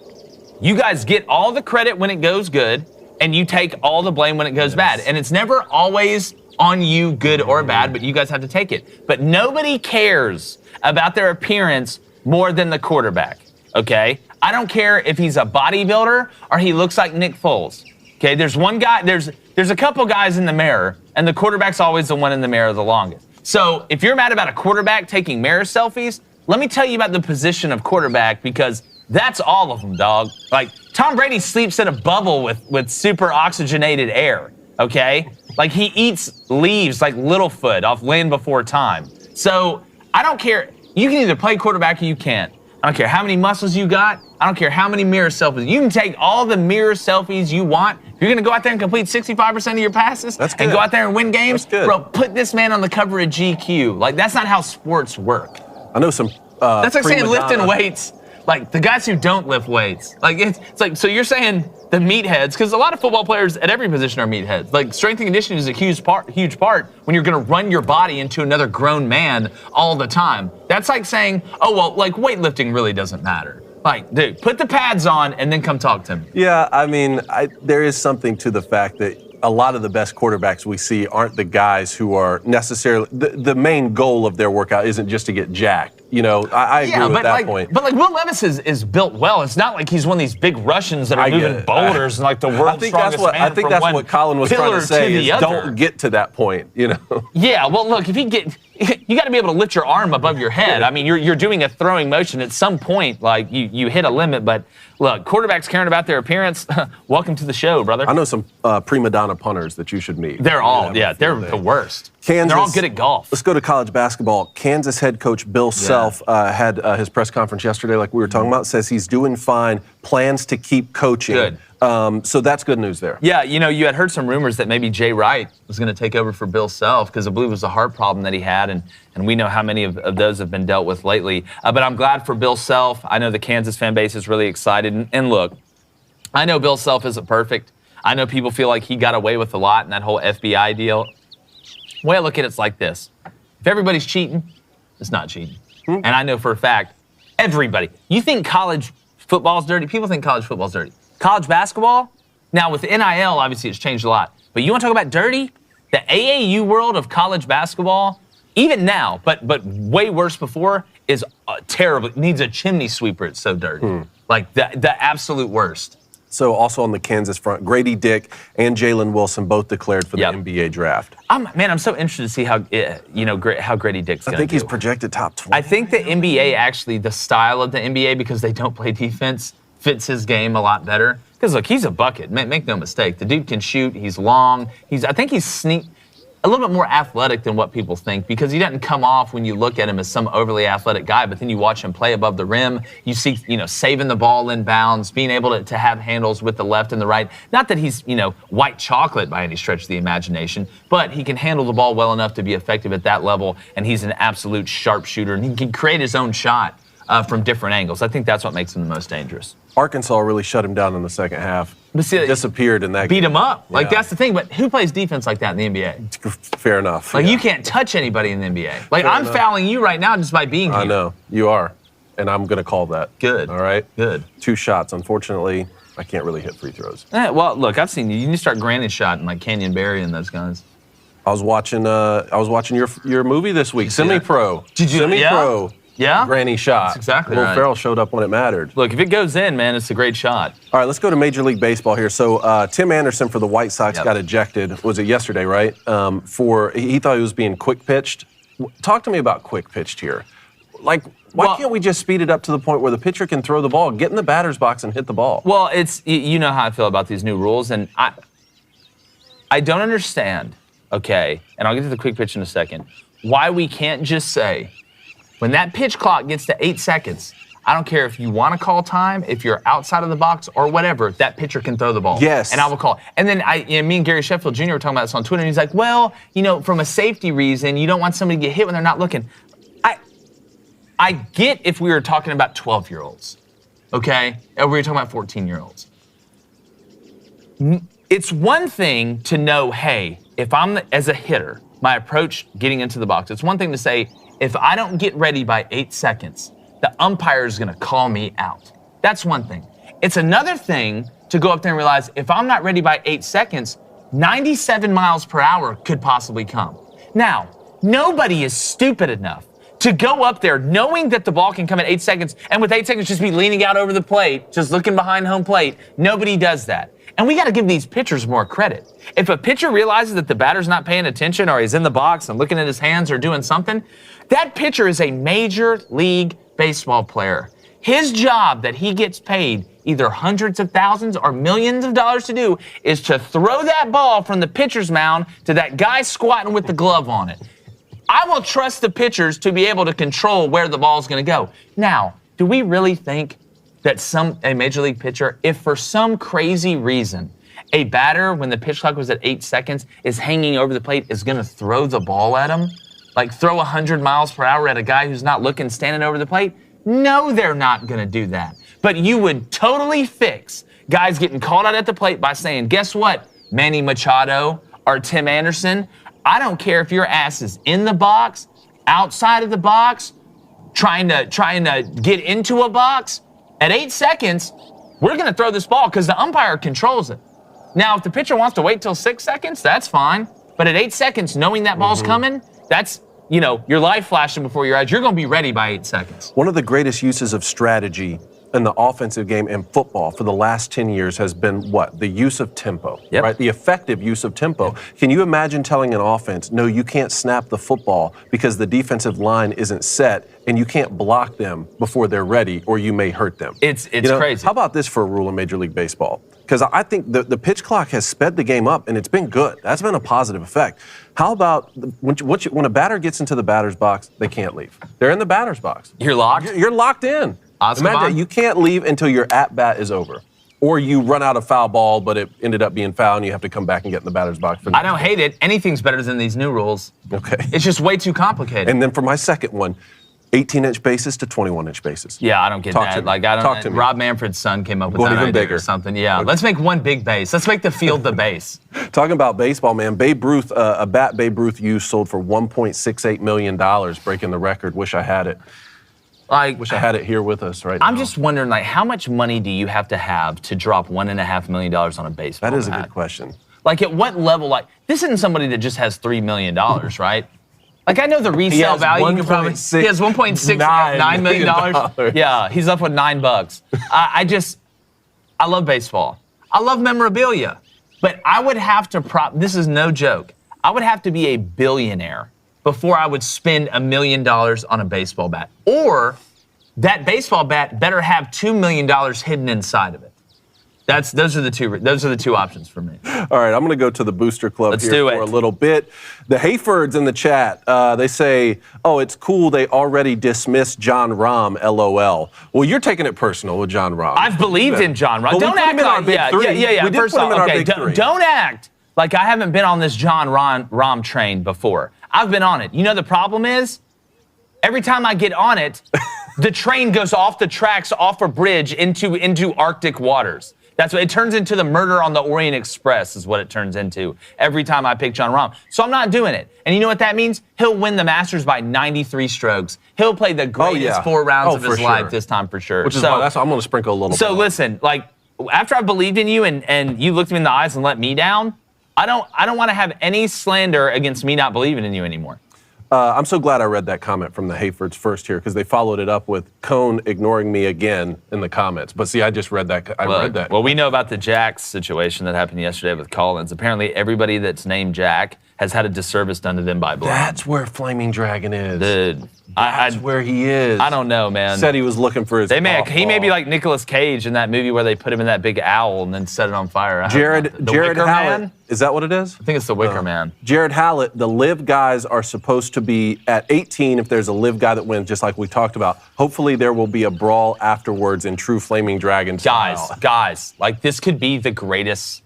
You guys get all the credit when it goes good, and you take all the blame when it goes bad. And it's never always on you, good or bad, but you guys have to take it. But nobody cares about their appearance more than the quarterback, okay? I don't care if he's a bodybuilder or he looks like Nick Foles, okay? There's one guy, there's a couple guys in the mirror, and the quarterback's always the one in the mirror the longest. So if you're mad about a quarterback taking mirror selfies, let me tell you about the position of quarterback because that's all of them, dog. Like, Tom Brady sleeps in a bubble with super oxygenated air, okay? Like, he eats leaves like Littlefoot off Land Before Time. So I don't care. You can either play quarterback or you can't. I don't care how many muscles you got. I don't care how many mirror selfies. You can take all the mirror selfies you want. If you're going to go out there and complete 65% of your passes and go out there and win games, bro, put this man on the cover of GQ. Like, that's not how sports work. I know some that's like saying lifting weights. Like, the guys who don't lift weights. Like, it's like, so you're saying the meatheads, because a lot of football players at every position are meatheads. Like, strength and conditioning is a huge part when you're going to run your body into another grown man all the time. That's like saying, oh, well, like, weightlifting really doesn't matter. Like, dude, put the pads on and then come talk to me. Yeah, I mean, there is something to the fact that a lot of the best quarterbacks we see aren't the guys who are necessarily, the main goal of their workout isn't just to get jacked. You know, I agree with that point. But like Will Levis is built well. It's not like he's one of these big Russians that are moving boulders and like the world's strongest man. I think that's what Colin was trying to say is don't get to that point, you know. Yeah, well, look, if you got to be able to lift your arm above your head. I mean, you're doing a throwing motion. At some point, like you hit a limit. But look, quarterbacks caring about their appearance. Welcome to the show, brother. I know some prima donna punters that you should meet. They're all they're the worst. Kansas, they're all good at golf. Let's go to college basketball. Kansas head coach Bill Self had his press conference yesterday, like we were talking about. Says he's doing fine. Plans to keep coaching. Good. So that's good news there. Yeah, you know, you had heard some rumors that maybe Jay Wright was going to take over for Bill Self because I believe it was a heart problem that he had, and we know how many of those have been dealt with lately. But I'm glad for Bill Self. I know the Kansas fan base is really excited. And look, I know Bill Self isn't perfect. I know people feel like he got away with a lot in that whole FBI deal. The way I look at it's like this. If everybody's cheating, it's not cheating. And I know for a fact, everybody. You think college football's dirty? People think college football's dirty. College basketball? Now with NIL, obviously it's changed a lot. But you want to talk about dirty? The AAU world of college basketball, even now, but way worse before, is terrible. It needs a chimney sweeper. It's so dirty. Like the absolute worst. So also on the Kansas front, Grady Dick and Jalen Wilson both declared for the NBA draft. I'm so interested to see how Grady Dick's going to do. I think he's projected top 20. I think the NBA actually, the style of the NBA, because they don't play defense, fits his game a lot better. Because look, he's a bucket. Make no mistake. The dude can shoot. He's long. I think he's a little bit more athletic than what people think because he doesn't come off when you look at him as some overly athletic guy, but then you watch him play above the rim. You see, saving the ball in bounds, being able to have handles with the left and the right. Not that he's, white chocolate by any stretch of the imagination, but he can handle the ball well enough to be effective at that level, and he's an absolute sharpshooter, and he can create his own shot from different angles. I think that's what makes him the most dangerous. Arkansas really shut him down in the second half. But see, disappeared in that game. Beat him up. Yeah. Like, that's the thing. But who plays defense like that in the NBA? Fair enough. Like, you can't touch anybody in the NBA. Like, I'm fouling you right now just by being here. I know. You are. And I'm going to call that. Good. All right? Good. 2 shots. Unfortunately, I can't really hit free throws. Well, look, I've seen you. You need to start granted shotting like Canyon Barry and those guys. I was watching your movie this week, Semi-Pro. Did you? Semi-Pro. Yeah? Granny shot. That's exactly Will right. Ferrell showed up when it mattered. Look, if it goes in, man, it's a great shot. All right, let's go to Major League Baseball here. So Tim Anderson for the White Sox got ejected. Was it yesterday, right? He thought he was being quick pitched. Talk to me about quick pitched here. Like, why can't we just speed it up to the point where the pitcher can throw the ball, get in the batter's box, and hit the ball? Well, you know how I feel about these new rules, and I don't understand, okay, and I'll get to the quick pitch in a second, why we can't just say, when that pitch clock gets to 8 seconds, I don't care if you want to call time, if you're outside of the box or whatever, that pitcher can throw the ball. Yes. And I will call. And then me and Gary Sheffield Jr. were talking about this on Twitter, and he's like, well, from a safety reason, you don't want somebody to get hit when they're not looking. I get if we were talking about 12-year-olds, okay? Or we were talking about 14-year-olds. It's one thing to know, hey, if I'm, as a hitter, my approach getting into the box, it's one thing to say, if I don't get ready by 8 seconds, the umpire is going to call me out. That's one thing. It's another thing to go up there and realize if I'm not ready by 8 seconds, 97 miles per hour could possibly come. Now, nobody is stupid enough to go up there knowing that the ball can come in 8 seconds, and with 8 seconds just be leaning out over the plate, just looking behind home plate. Nobody does that. And we got to give these pitchers more credit. If a pitcher realizes that the batter's not paying attention or he's in the box and looking at his hands or doing something, that pitcher is a Major League Baseball player. His job that he gets paid either hundreds of thousands or millions of dollars to do is to throw that ball from the pitcher's mound to that guy squatting with the glove on it. I will trust the pitchers to be able to control where the ball's going to go. Now, do we really think that a Major League pitcher, if for some crazy reason a batter, when the pitch clock was at 8 seconds, is hanging over the plate, is going to throw the ball at him? Like throw 100 miles per hour at a guy who's not looking, standing over the plate? No, they're not going to do that. But you would totally fix guys getting called out at the plate by saying, guess what, Manny Machado or Tim Anderson? I don't care if your ass is in the box, outside of the box, trying to get into a box. At 8 seconds, we're going to throw this ball because the umpire controls it. Now, if the pitcher wants to wait till 6 seconds, that's fine. But at 8 seconds, knowing that ball's coming, that's, your life flashing before your eyes. You're going to be ready by 8 seconds. One of the greatest uses of strategy in the offensive game in football for the last 10 years has been what? The use of tempo, right? The effective use of tempo. Can you imagine telling an offense, no, you can't snap the football because the defensive line isn't set and you can't block them before they're ready or you may hurt them? It's crazy. How about this for a rule in Major League Baseball? Because I think the pitch clock has sped the game up and it's been good. That's been a positive effect. How about when a batter gets into the batter's box, they can't leave. They're in the batter's box. You're locked? You're locked in. Imagine you can't leave until your at-bat is over. Or you run out of foul ball, but it ended up being foul and you have to come back and get in the batter's box. I don't hate it. Anything's better than these new rules. Okay. It's just way too complicated. And then for my second one, 18-inch bases to 21-inch bases. Yeah, I don't get that. Like, I don't. Talk to me. Rob Manfred's son came up with that even idea bigger. or something. Yeah, let's make one big base. Let's make the field the base. Talking about baseball, man, Babe Ruth, a bat Babe Ruth used sold for $1.68 million, breaking the record. Wish I had it. Wish I had it here with us right now. I'm just wondering, how much money do you have to drop $1.5 million on a baseball That is bat? a good question. At what level? This isn't somebody that just has $3 million, right? I know the resale value. He has $1.69 million. Yeah, he's up with $9. I love baseball. I love memorabilia. But I would have to this is no joke. I would have to be a billionaire before I would spend $1 million on a baseball bat. Or that baseball bat better have $2 million hidden inside of it. Those are the two options for me. All right, I'm going to go to the Booster Club Let's here do for it. a little bit. The Hayfords in the chat, they say, oh, it's cool they already dismissed John Rahm, LOL. Well, you're taking it personal with John Rahm. I've believed in John Rahm. Well, Don't act like yeah. We did First put him off, in our okay, big three. don't act like I haven't been on this John Rahm train before. I've been on it. You know the problem is, every time I get on it, the train goes off the tracks, off a bridge into Arctic waters. That's what it turns into. The Murder on the Orient Express is what it turns into every time I pick John Rahm. So I'm not doing it. And you know what that means? He'll win the Masters by 93 strokes. He'll play the greatest 4 rounds of his life this time for sure. Which is why I'm going to sprinkle a little bit. So listen, after I believed in you and you looked me in the eyes and let me down, I don't want to have any slander against me not believing in you anymore. I'm so glad I read that comment from the Hayfords first here because they followed it up with Cone ignoring me again in the comments. But see, I just read that. Read that. Well, we know about the Jack situation that happened yesterday with Collins. Apparently, everybody that's named Jack has had a disservice done to them by blood. That's where Flaming Dragon is. Dude. That's where he is. I don't know, man. Said he was looking for his He may be like Nicolas Cage in that movie where they put him in that big owl and then set it on fire. Jared Wicker Hallett. Man? Is that what it is? I think it's the Wicker Man. Jared Hallett, the live guys are supposed to be at 18 if there's a live guy that wins, just like we talked about. Hopefully there will be a brawl afterwards in true Flaming Dragon style. Guys, like this could be the greatest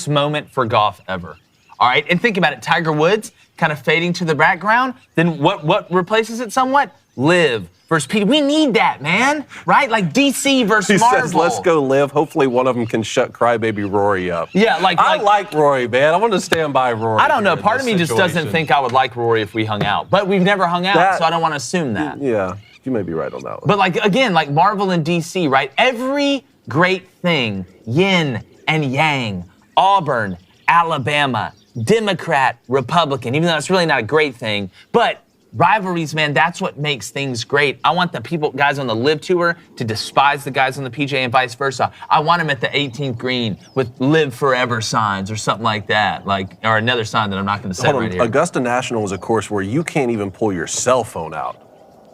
moment for golf ever. All right, and think about it. Tiger Woods kind of fading to the background. Then what replaces it somewhat? Liv versus Pete. We need that, man. Right? Like DC versus Marvel. He says, let's go live. Hopefully one of them can shut Crybaby Rory up. Yeah, I like Rory, man. I want to stand by Rory. I don't know. Part of me just doesn't think I would like Rory if we hung out. But we've never hung out, so I don't want to assume that. Yeah, you may be right on that one. But like, again, like Marvel and DC, right? Every great thing, yin and yang, Auburn, Alabama, Democrat, Republican, even though it's really not a great thing. But rivalries, man, that's what makes things great. I want the guys on the Live Tour to despise the guys on the PGA and vice versa. I want them at the 18th green with Live Forever signs or something like that, or another sign that I'm not going to say right here. Augusta National is a course where you can't even pull your cell phone out.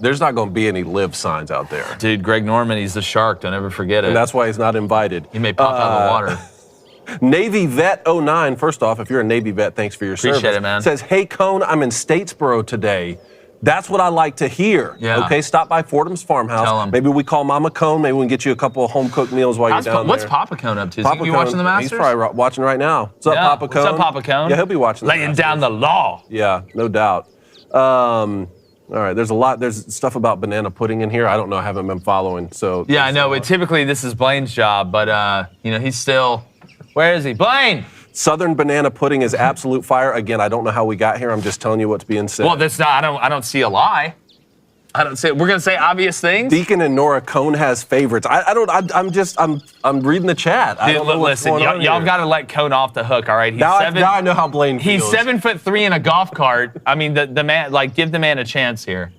There's not going to be any Live signs out there. Dude, Greg Norman, he's the shark. Don't ever forget it. And that's why he's not invited. He may pop out of the water. Navy Vet 09, first off, if you're a Navy vet, thanks for your service. Appreciate it, man. Says, hey, Cone, I'm in Statesboro today. That's what I like to hear. Yeah. Okay, stop by Fordham's Farmhouse. Tell him. Maybe we call Mama Cone. Maybe we can get you a couple of home-cooked meals while you're down What's there. Papa Cone up to? Is he watching the Masters? He's probably watching right now. What's up, Papa Cone? What's up, Papa Cone? Yeah, he'll be watching the Laying Masters. down the law. Yeah, no doubt. All right, there's stuff about banana pudding in here. I don't know, I haven't been following. So yeah, I know. Typically, this is Blaine's job, but he's still. Where is he, Blaine? Southern banana pudding is absolute fire. Again, I don't know how we got here. I'm just telling you what's being said. Well, that's not. I don't see a lie. I don't say. We're gonna say obvious things. Deacon and Nora, Cone has favorites. I'm reading the chat. I don't know what's listen, going on y'all here. got to let Cone off the hook. All right. Now I know how Blaine feels. He's 7'3" in a golf cart. I mean, the man. Like, give the man a chance here.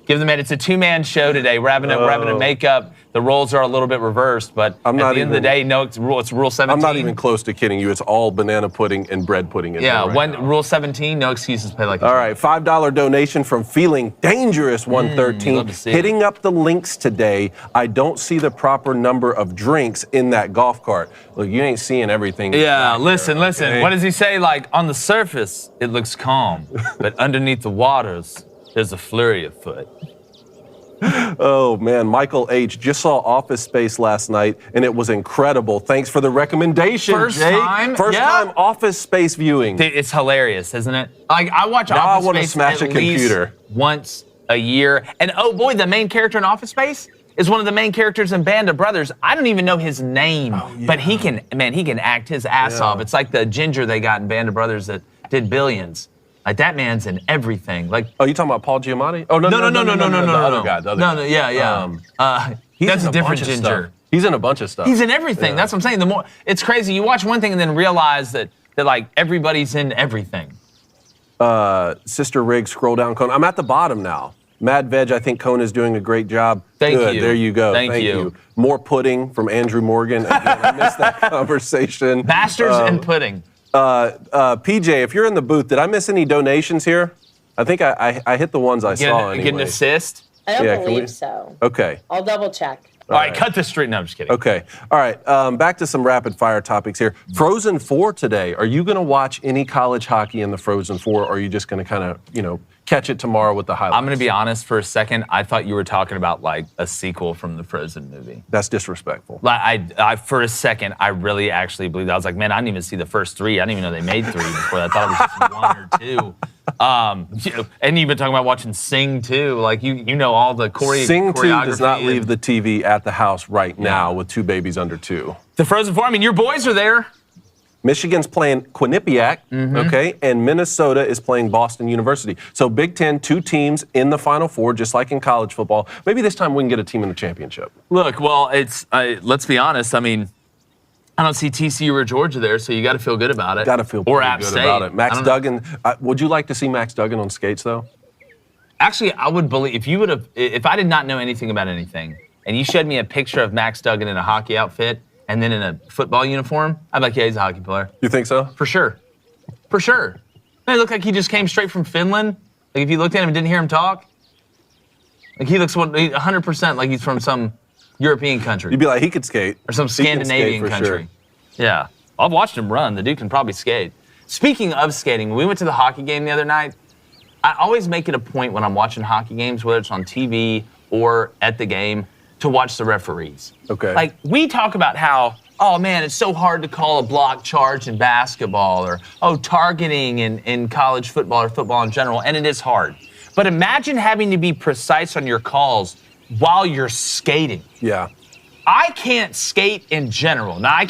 Give the man. It's a two-man show today. We're having a makeup. The roles are a little bit reversed, but at the end of the day, no, it's rule 17. I'm not even close to kidding you. It's all banana pudding and bread pudding in there right now. Rule 17, no excuses. Play like a all right, $5 donation from Feeling Dangerous 113. Love to see Hitting it. up the links today. I don't see the proper number of drinks in that golf cart. Look, you ain't seeing everything. Yeah, listen. Okay. What does he say? Like, on the surface, it looks calm, but underneath the waters, there's a flurry afoot. Oh, man. Michael H. just saw Office Space last night, and it was incredible. Thanks for the recommendation, First Jake. time? First time Office Space viewing. It's hilarious, isn't it? Like, I watch Now I Office wanna Space smash at a computer. least once a year. And, oh, boy, the main character in Office Space is one of the main characters in Band of Brothers. I don't even know his name, but he can act his ass off. It's like the ginger they got in Band of Brothers that did Billions. Like, that man's in everything. Like, oh, you talking about Paul Giamatti? Oh, no. No. The other guy. That's a different ginger. He's in a bunch of stuff. He's in everything. That's what I'm saying. It's crazy. You watch one thing and then realize that like everybody's in everything. Sister Riggs, scroll down, Cone. I'm at the bottom now. Mad Veg, I think Cone is doing a great job. Thank Good. you. There you go. Thank you. More pudding from Andrew Morgan. Again, I missed that conversation. Masters and pudding. PJ, if you're in the booth, did I miss any donations here? I think I hit the ones I saw anyway. Get an assist? I don't believe so. Okay. I'll double check. All right, cut the street. No, I'm just kidding. Okay. All right. Back to some rapid fire topics here. Frozen 4 today. Are you going to watch any college hockey in the Frozen 4, or are you just going to kind of, catch it tomorrow with the highlights? I'm going to be honest for a second. I thought you were talking about like a sequel from the Frozen movie. That's disrespectful. Like I for a second, I really actually believed. I was like, man, I didn't even see the first 3. I didn't even know they made 3 before. I thought it was just 1 or 2. And you've been talking about watching Sing 2. Like you know all the choreography. Sing 2 does not leave the TV at the house right now with 2 babies under 2. The Frozen 4. I mean, your boys are there. Michigan's playing Quinnipiac, okay, and Minnesota is playing Boston University. So Big Ten, 2 teams in the Final Four, just like in college football. Maybe this time we can get a team in the championship. Look, well, it's let's be honest. I mean, I don't see TCU or Georgia there, so you got to feel good about it. Got to feel or pretty App good State. about it. Max Duggan. Would you like to see Max Duggan on skates though? Actually, I would believe if I did not know anything about anything, and you showed me a picture of Max Duggan in a hockey outfit and then in a football uniform, I'd be like, yeah, he's a hockey player. You think so? For sure. For sure. Man, it looked like he just came straight from Finland. Like if you looked at him and didn't hear him talk, like he looks 100% like he's from some European country. You'd be like, he could skate. Or some Scandinavian country. Sure. Yeah. I've watched him run. The dude can probably skate. Speaking of skating, when we went to the hockey game the other night, I always make it a point when I'm watching hockey games, whether it's on TV or at the game, to watch the referees. Okay. Like, we talk about how, oh man, it's so hard to call a block charge in basketball, or, oh, targeting in college football or football in general, and it is hard. But imagine having to be precise on your calls while you're skating. Yeah. I can't skate in general. Now,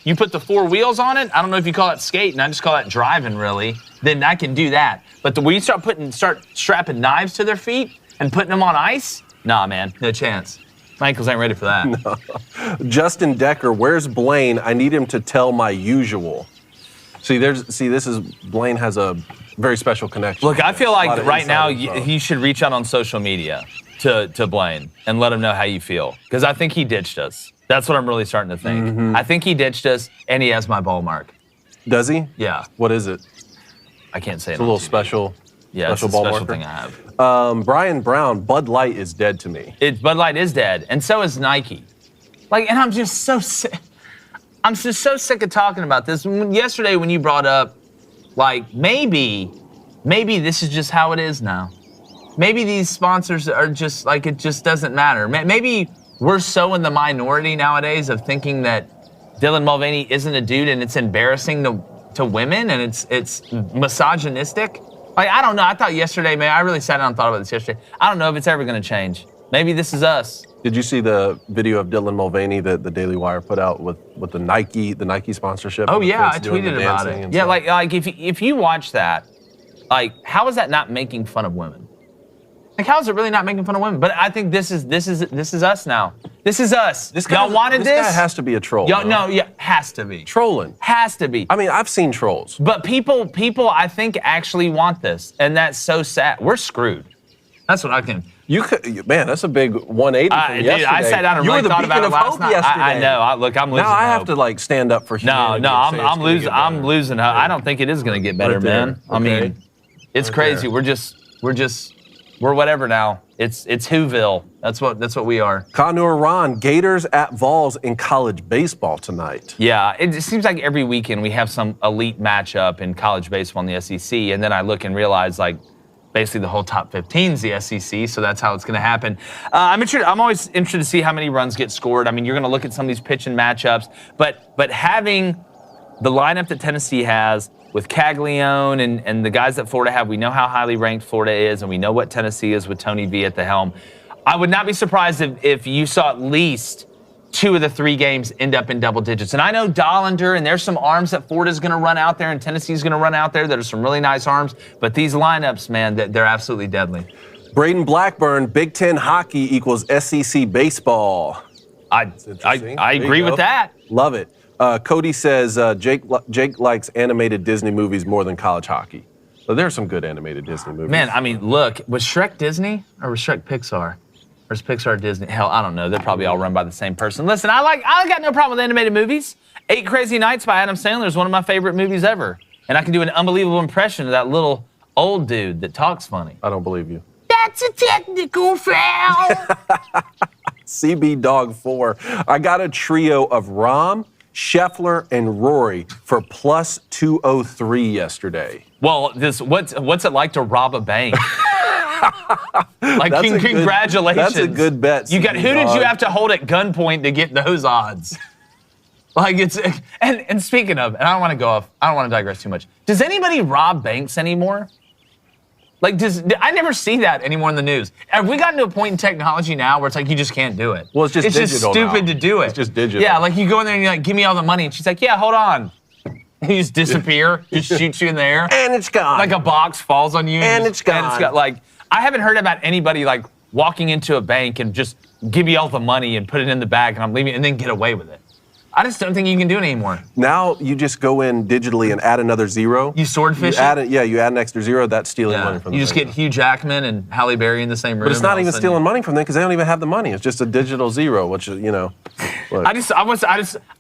you put the 4 wheels on it, I don't know if you call it skating, I just call it driving, really, then I can do that. But when you start strapping knives to their feet and putting them on ice, nah, man, no chance. My ankles ain't ready for that. No. Justin Decker, where's Blaine? I need him to tell my usual. Blaine has a very special connection. Look, I feel like right now he you should reach out on social media to Blaine and let him know how you feel. Because I think he ditched us. That's what I'm really starting to think. Mm-hmm. I think he ditched us, and he has my ball mark. Does he? Yeah. What is it? I can't say it. It's a little special. Yeah, it's a ball special marker thing I have. Brian Brown, Bud Light is dead to me. Bud Light is dead, and so is Nike. Like, and I'm just so sick. I'm just so sick of talking about this. Yesterday, when you brought up, like, maybe this is just how it is now. Maybe these sponsors are just like, it just doesn't matter. Maybe we're so in the minority nowadays of thinking that Dylan Mulvaney isn't a dude, and it's embarrassing to women, and it's misogynistic. Like, I don't know. I thought yesterday, man, I really sat down and thought about this yesterday. I don't know if it's ever going to change. Maybe this is us. Did you see the video of Dylan Mulvaney that the Daily Wire put out with the Nike sponsorship? Oh yeah, I tweeted about it. Yeah, stuff? like if you watch that, like, how is that not making fun of women? Like, how is it really not making fun of women? But I think this is us now. This is us. Y'all wanted this? This guy has to be a troll. Has to be. Trolling. Has to be. I mean, I've seen trolls. But people, I think, actually want this, and that's so sad. We're screwed. That's what I can. Man, that's a big 180 from yesterday. Dude, I sat down and really thought about it last night. I know. Look, I'm losing. Now I have to like stand up for humanity. No, I'm losing. I'm losing. I don't think it is going to get better, man. I mean, it's crazy. We're whatever now. It's Whoville. That's what we are. Conor Ron, Gators at Vols in college baseball tonight. Yeah, it seems like every weekend we have some elite matchup in college baseball in the SEC, and then I look and realize, like, basically the whole top 15 is the SEC, so that's how it's going to happen. I'm always interested to see how many runs get scored. I mean, you're going to look at some of these pitching matchups, but having the lineup that Tennessee has with Caglione and the guys that Florida have, we know how highly ranked Florida is, and we know what Tennessee is with Tony V at the helm. I would not be surprised if you saw at least 2 of the 3 games end up in double digits. And I know Dollander, and there's some arms that Florida's going to run out there and Tennessee's going to run out there that are some really nice arms. But these lineups, man, they're absolutely deadly. Braden Blackburn, Big Ten hockey equals SEC baseball. I agree with that. Love it. Cody says Jake likes animated Disney movies more than college hockey. So there's some good animated Disney movies. Man, I mean, look, was Shrek Disney or was Shrek Pixar? Or is Pixar Disney? Hell, I don't know. They're probably all run by the same person. Listen, I got no problem with animated movies. 8 Crazy Nights by Adam Sandler is one of my favorite movies ever. And I can do an unbelievable impression of that little old dude that talks funny. I don't believe you. That's a technical foul. CB Dog 4. I got a trio of Rahm, Scheffler, and Rory for plus 203 yesterday. Well, what's it like to rob a bank? Like, congratulations. That's a good bet. Who did you have to hold at gunpoint to get those odds? Like, and speaking of, and I don't want to digress too much. Does anybody rob banks anymore? Like, I never see that anymore in the news. Have we gotten to a point in technology now where it's like you just can't do it? Well, it's just digital stupid now. to do it. It's just digital. Yeah, like you go in there and you're like, give me all the money. And she's like, yeah, hold on. And you just disappear, just shoots you in the air. And it's gone. Like a box falls on you. And it's gone. And it's got, like, I haven't heard about anybody like walking into a bank and just give me all the money and put it in the bag and I'm leaving and then get away with it. I just don't think you can do it anymore. Now you just go in digitally and add another zero. You swordfish you add it. Yeah, you add an extra zero. That's stealing money Yeah. from them. You just get Hugh Jackman and Halle Berry in the same room. But it's not and all even of a sudden stealing money from them because they don't even have the money. It's just a digital zero, which is, look.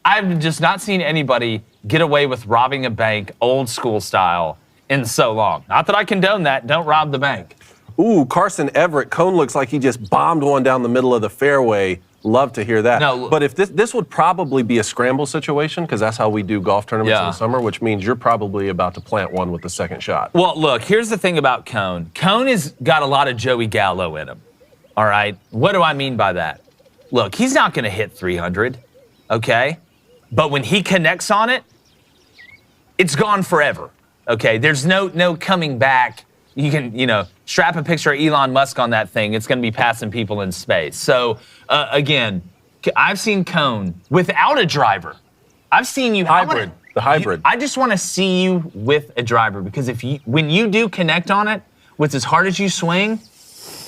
I've just not seen anybody get away with robbing a bank old school style in so long. Not that I condone that. Don't rob the bank. Ooh, Carson Everett. Cone looks like he just bombed one down the middle of the fairway. Love to hear that. No. But if this would probably be a scramble situation because that's how we do golf tournaments in Yeah. the summer, which means you're probably about to plant one with the second shot. Well, look, here's the thing about Cone. Cone has got a lot of Joey Gallo in him. All right? What do I mean by that? Look, he's not going to hit 300, okay? But when he connects on it, it's gone forever, okay? There's no coming back. You can, strap a picture of Elon Musk on that thing. It's going to be passing people in space. So, again, I've seen Cone without a driver. I've seen you Hybrid. The hybrid. I just want to see you with a driver because when you do connect on it with as hard as you swing,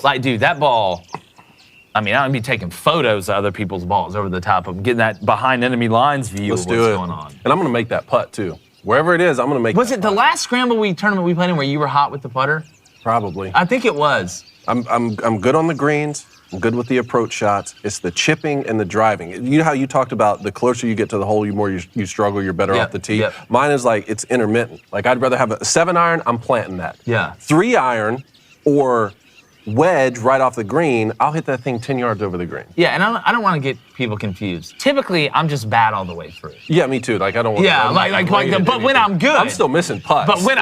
like, dude, that ball. I mean, I'm gonna be taking photos of other people's balls over the top of them, getting that behind enemy lines view Let's of do what's it. going on. And I'm going to make that putt, too. Wherever it is, I'm going to make Was that it the putt. last scramble tournament we played in where you were hot with the putter? Probably. I think it was. I'm good on the greens. I'm good with the approach shots. It's the chipping and the driving. You know how you talked about the closer you get to the hole, the more you struggle, you're better Yep, off the tee. yep. Mine is like, it's intermittent. Like, I'd rather have a 7-iron, I'm planting that. Yeah. 3-iron or wedge right off the green, I'll hit that thing 10 yards over the green. Yeah, and I don't want to get people confused. Typically, I'm just bad all the way through. Yeah, me too. Like, I don't want Yeah, to. but when I'm good. I'm still missing putts. But when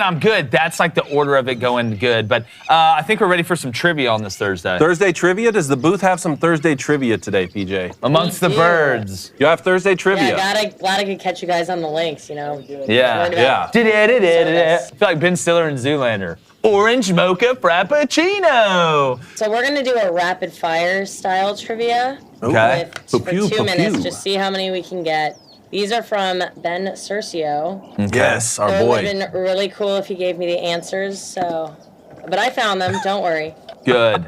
I'm good, that's like the order of it going good. But I think we're ready for some trivia on this Thursday. Thursday trivia? Does the booth have some Thursday trivia today, PJ? Amongst the We do. birds. You have Thursday trivia. Yeah, glad I could catch you guys on the links, Yeah. Learned about I service. feel like Ben Stiller and Zoolander. Orange mocha frappuccino. So we're gonna do a rapid fire style trivia Okay. for Pew, 2 pew, minutes. pew. Just see how many we can get. These are from Ben Cercio. Yes, our It would boy. have been really cool if he gave me the answers. But I found them. Don't worry. Good.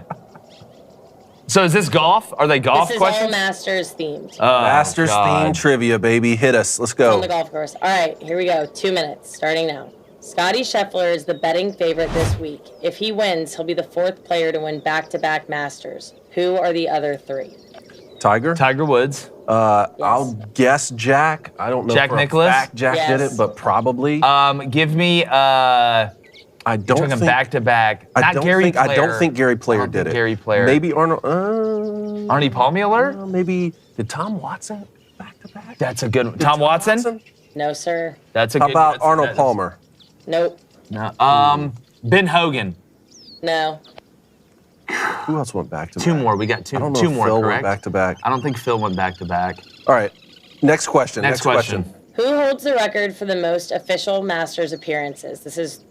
So is this golf? Are they golf This is questions? all Masters themed Masters God. theme trivia, baby. Hit us. Let's on go. the golf course. All right, here we go. 2 minutes, starting now. Scotty Scheffler is the betting favorite this week. If he wins, he'll be the 4th player to win back-to-back Masters. Who are the other 3? Tiger? Tiger Woods. I'll guess Jack. I don't know Jack for Nicklaus? a fact Jack did Yes. it, but probably. Give me I don't talking think back to back. I Not don't Gary think Player. I don't think Gary Player I don't did think it. Gary Player. Maybe Arnold. Arnie Palmueller? Maybe did Tom Watson back to back? That's a good one. Tom Watson? No, sir. That's a How good about that's- Arnold that's- Palmer? Nope. No. Ben Hogan. No. Who else went back to back? Two more. We got two. I don't know Two if more, Phil correct? went back to back. I don't think Phil went back to back. All right. Next question. Next question. Who holds the record for the most official Masters appearances? This is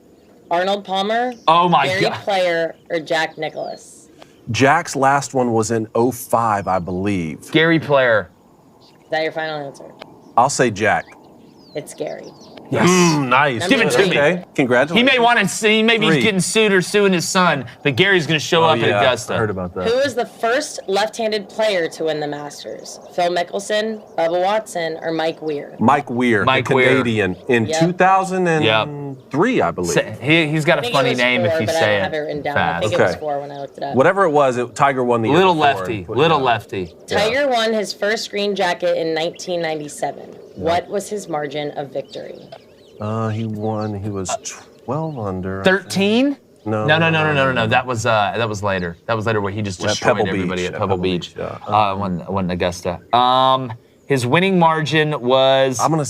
Arnold Palmer, Oh my Gary God. Player, or Jack Nicklaus? Jack's last one was in 05, I believe. Gary Player. Is that your final answer? I'll say Jack. It's Gary. Yes. Nice. Give it to me. Okay. Congratulations. He may want to see, maybe he's 3. getting sued or suing his son, but Gary's going to show up at Augusta. I heard about that. Who was the first left-handed player to win the Masters? Phil Mickelson, Bubba Watson, or Mike Weir? Mike Weir, Mike the Weir. Canadian, in Yep. 2003, I believe. He's got I a think funny it was name 4, if you but I say don't it have it written down. fast. I think it was Okay. 4 when I looked it up. Whatever it was, Tiger won the year Little before lefty. and put it Little down. lefty. Tiger won his first green jacket in 1997. What was his margin of victory? He won. He was 12 under. 13? No. No. That was later. That was later where he just At destroyed Pebble everybody Beach. at Pebble Beach. Yeah. Won Augusta. His winning margin was. I'm gonna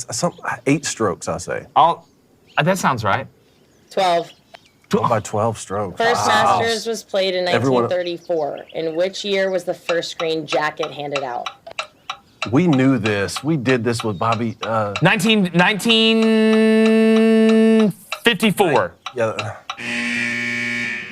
8 strokes. I say. That sounds right. 12. By 12 strokes. First Wow. Masters was played in Everyone- 1934. In which year was the first green jacket handed out? We knew this. We did this with Bobby. 1954. Yeah.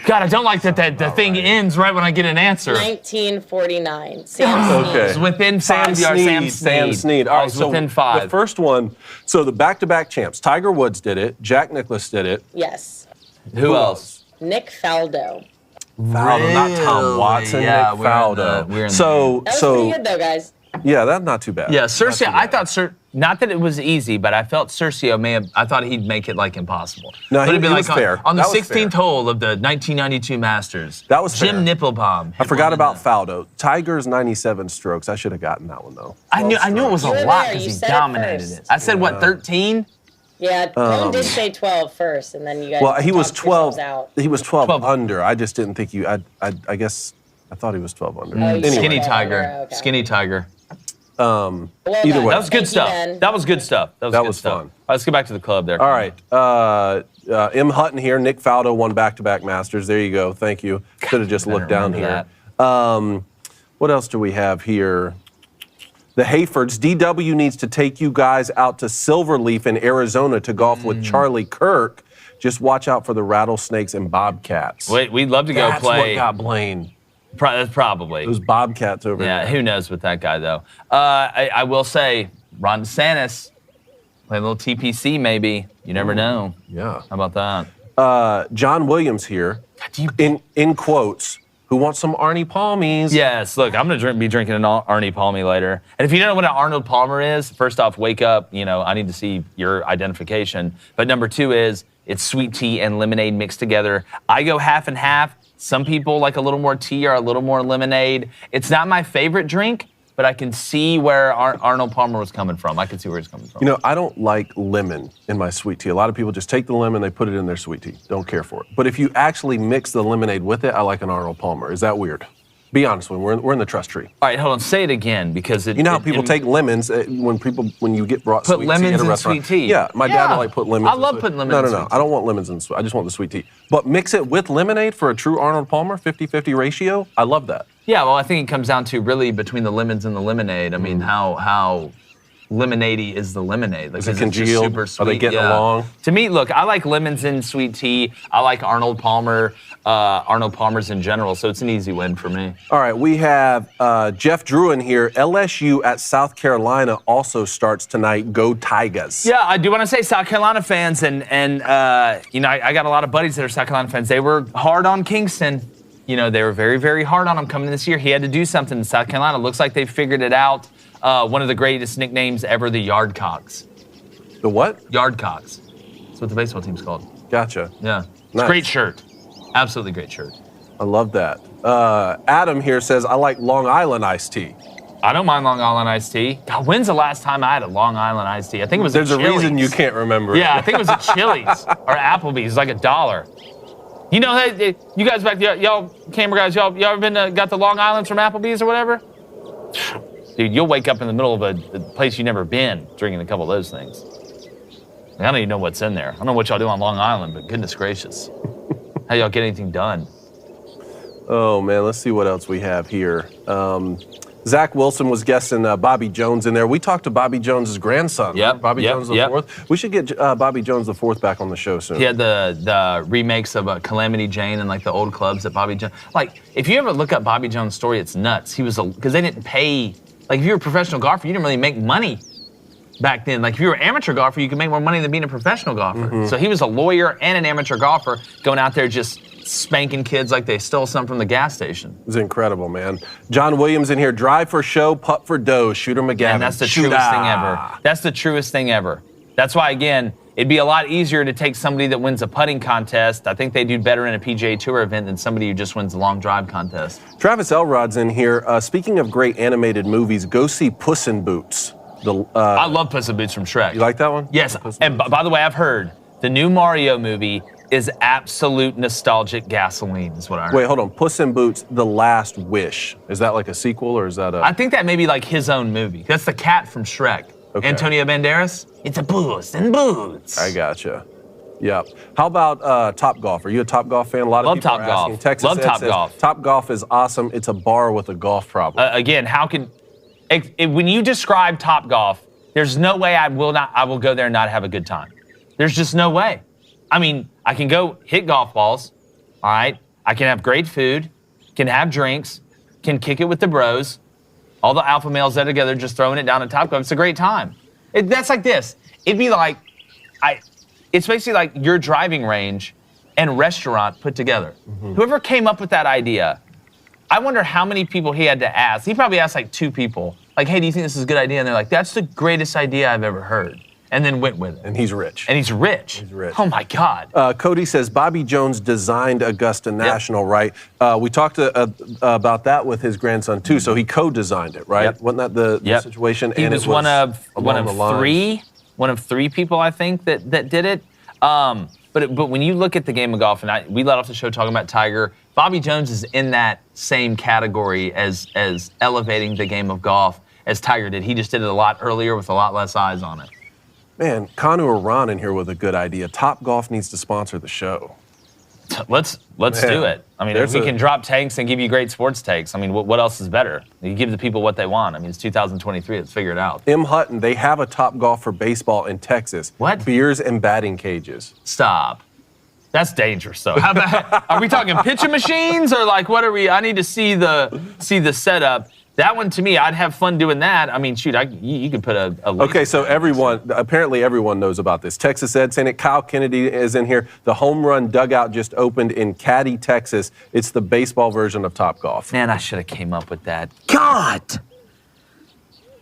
God, I don't like that the thing ends right when I get an answer. 1949. Sam Okay. Snead. It was within 5 yards. Sam Snead. All I right, was so within 5. the first one. So the back-to-back champs. Tiger Woods did it. Jack Nicklaus did it. Yes. Who else? Nick Faldo. Faldo, not Tom Really? Watson. Yeah, Nick Faldo. we're in so That was so pretty good though, guys. Yeah, that's not too bad. Yeah, Cercio, I thought, not that it was easy, but I felt Cercio I thought he'd make it like impossible. No, but it'd be he like was fair. On the That was 16th fair. hole of the 1992 Masters. That was Jim fair. Nipplebaum. I forgot about Faldo. Tiger's 97 strokes. I should have gotten that one, though. I knew it was a You were lot there, because you he said it dominated first. it. I said, what, 13? Yeah, Cone did say 12 first, and then you guys Well, he was talked yourselves 12. out. He was 12, 12. under. I just didn't think I guess I thought he was 12 under. you Anyway, Skinny Okay. Tiger. Okay. Skinny Tiger. Well Either done. way. That was good Thank you, stuff. Ben. That was good stuff. That That good was stuff. fun. All right, let's get back to the club there. all right. M. Hutton here. Nick Faldo won back-to-back Masters. There you go. Thank you. Should have just I looked down remember here. What else do we have here? The Hayfords. DW needs to take you guys out to Silverleaf in Arizona to golf with Charlie Kirk. Just watch out for the rattlesnakes and bobcats. Wait, we'd love to go That's play. what got Blaine. That's probably. Those bobcats over Yeah, there. who knows with that guy, though. I will say, Ron DeSantis, play a little TPC maybe. You never know. Yeah. How about that? John Williams here, in quotes, who wants some Arnie Palmies. Yes, look, I'm going to be drinking an Arnie Palmy later. And if you don't know what an Arnold Palmer is, first off, wake up. I need to see your identification. But number two is, it's sweet tea and lemonade mixed together. I go half and half. Some people like a little more tea or a little more lemonade. It's not my favorite drink, but I can see where Arnold Palmer was coming from. I can see where he's coming from. I don't like lemon in my sweet tea. A lot of people just take the lemon, they put it in their sweet tea. Don't care for it. But if you actually mix the lemonade with it, I like an Arnold Palmer. Is that weird? Be honest with me. We're in the trust tree. All right, hold on. Say it again because it. You know how people take lemons when you get brought Put sweet lemons tea at a in restaurant? sweet tea. Yeah, my dad Yeah. would like put lemons. I in love sweet- putting lemon No, in no, sweet no. tea. I don't want lemons in sweet. I just want the sweet tea. But mix it with lemonade for a true Arnold Palmer, 50-50 ratio. I love that. Yeah, well, I think it comes down to really between the lemons and the lemonade. I mean, how lemonade-y is the lemonade? Like, Is it is it just congealed? super Are sweet? they getting Yeah. along? To me, look, I like lemons in sweet tea. I like Arnold Palmers in general, so it's an easy win for me. All right, we have Jeff Druin here. LSU at South Carolina also starts tonight. Go Tigers. Yeah, I do want to say South Carolina fans, and I got a lot of buddies that are South Carolina fans. They were hard on Kingston. They were very, very hard on him coming this year. He had to do something in South Carolina. Looks like they figured it out. One of the greatest nicknames ever, the Yardcocks. The what? Yardcocks. That's what the baseball team's called. Gotcha. Yeah. It's Nice. a great shirt. Absolutely great shirt. I love that. Adam here says, I like Long Island iced tea. I don't mind Long Island iced tea. God, when's the last time I had a Long Island iced tea? I think it was There's at a reason Chili's. you can't remember it. Yeah, I think it was at Chili's or Applebee's, like $1. Hey, you guys back there, y'all camera guys, y'all ever been got the Long Islands from Applebee's or whatever? Dude, you'll wake up in the middle of a place you've never been drinking a couple of those things. I don't even know what's in there. I don't know what y'all do on Long Island, but goodness gracious. How y'all get anything done? Oh, man, let's see what else we have here. Zach Wilson was guessing Bobby Jones in there. We talked to Bobby Jones' grandson. Yep, Bobby yep, Jones the yep. fourth. We should get Bobby Jones the fourth back on the show soon. He had the remakes of Calamity Jane and like the old clubs that Bobby Jones. Like, if you ever look up Bobby Jones' story, it's nuts. He was because they didn't pay. Like, if you were a professional golfer, you didn't really make money back then. Like, if you were an amateur golfer, you could make more money than being a professional golfer. So he was a lawyer and an amateur golfer going out there just spanking kids like they stole some from the gas station. It's incredible, man. John Williams in here. Drive for show, putt for dough. Shooter McGavin. And that's the truest thing ever. That's the truest thing ever. That's why, again, it'd be a lot easier to take somebody that wins a putting contest. I think they do better in a PGA Tour event than somebody who just wins a long drive contest. Travis Elrod's in here. Speaking of great animated movies, go see Puss in Boots. I love Puss in Boots from Shrek. You like that one? Yes. And by the way, I've heard the new Mario movie is absolute nostalgic gasoline, is what I heard. Wait, hold on. Puss in Boots, The Last Wish. Is that like a sequel or is that a... I think that may be like his own movie. That's the cat from Shrek. Okay. Antonio Banderas. It's a Puss in Boots. I gotcha. Yep. How about Top Golf? Are you a Top Golf fan? A lot of Love people Top are Golf. asking. Texas Love Ed Top says, Golf. Top Golf is awesome. It's a bar with a golf problem. Again, how can... when you describe Top Golf, there's no way I will go there and not have a good time. There's just no way. I mean, I can go hit golf balls, all right? I can have great food, can have drinks, can kick it with the bros, all the alpha males that are together just throwing it down at Top Golf. It's a great time. That's like this. It'd be like, it's basically like your driving range and restaurant put together. Whoever came up with that idea, I wonder how many people he had to ask. He probably asked like 2 people. like, hey, do you think this is a good idea? And they're like, that's the greatest idea I've ever heard. And then went with it. And he's rich. And he's rich. He's rich. Oh, my God. Cody says, Bobby Jones designed Augusta National, right? We talked about that with his grandson, too. So he co-designed it, right? Yep. Wasn't that the situation? He was one of three people, I think, that did it. But when you look at the game of golf, and we let off the show talking about Tiger, Bobby Jones is in that same category as elevating the game of golf as Tiger did. He just did it a lot earlier with a lot less eyes on it. Man, Kanu or Ron in here with a good idea. Top Golf needs to sponsor the show. Let's do it. I mean, if we can drop tanks and give you great sports takes, I mean, what else is better? You give the people what they want. I mean, it's 2023. Let's figure it out. M. Hutton, they have a Top Golf for baseball in Texas. What? Beers and batting cages. Stop. That's dangerous, though. How about, are we talking pitching machines or like what are we? I need to see the setup. That one, to me, I'd have fun doing that. I mean, shoot, you could put a okay, so apparently everyone knows about this. Texas Ed saying it. Kyle Kennedy is in here. The home run dugout just opened in Caddy, Texas. It's the baseball version of Top Golf. Man, I should have came up with that. God!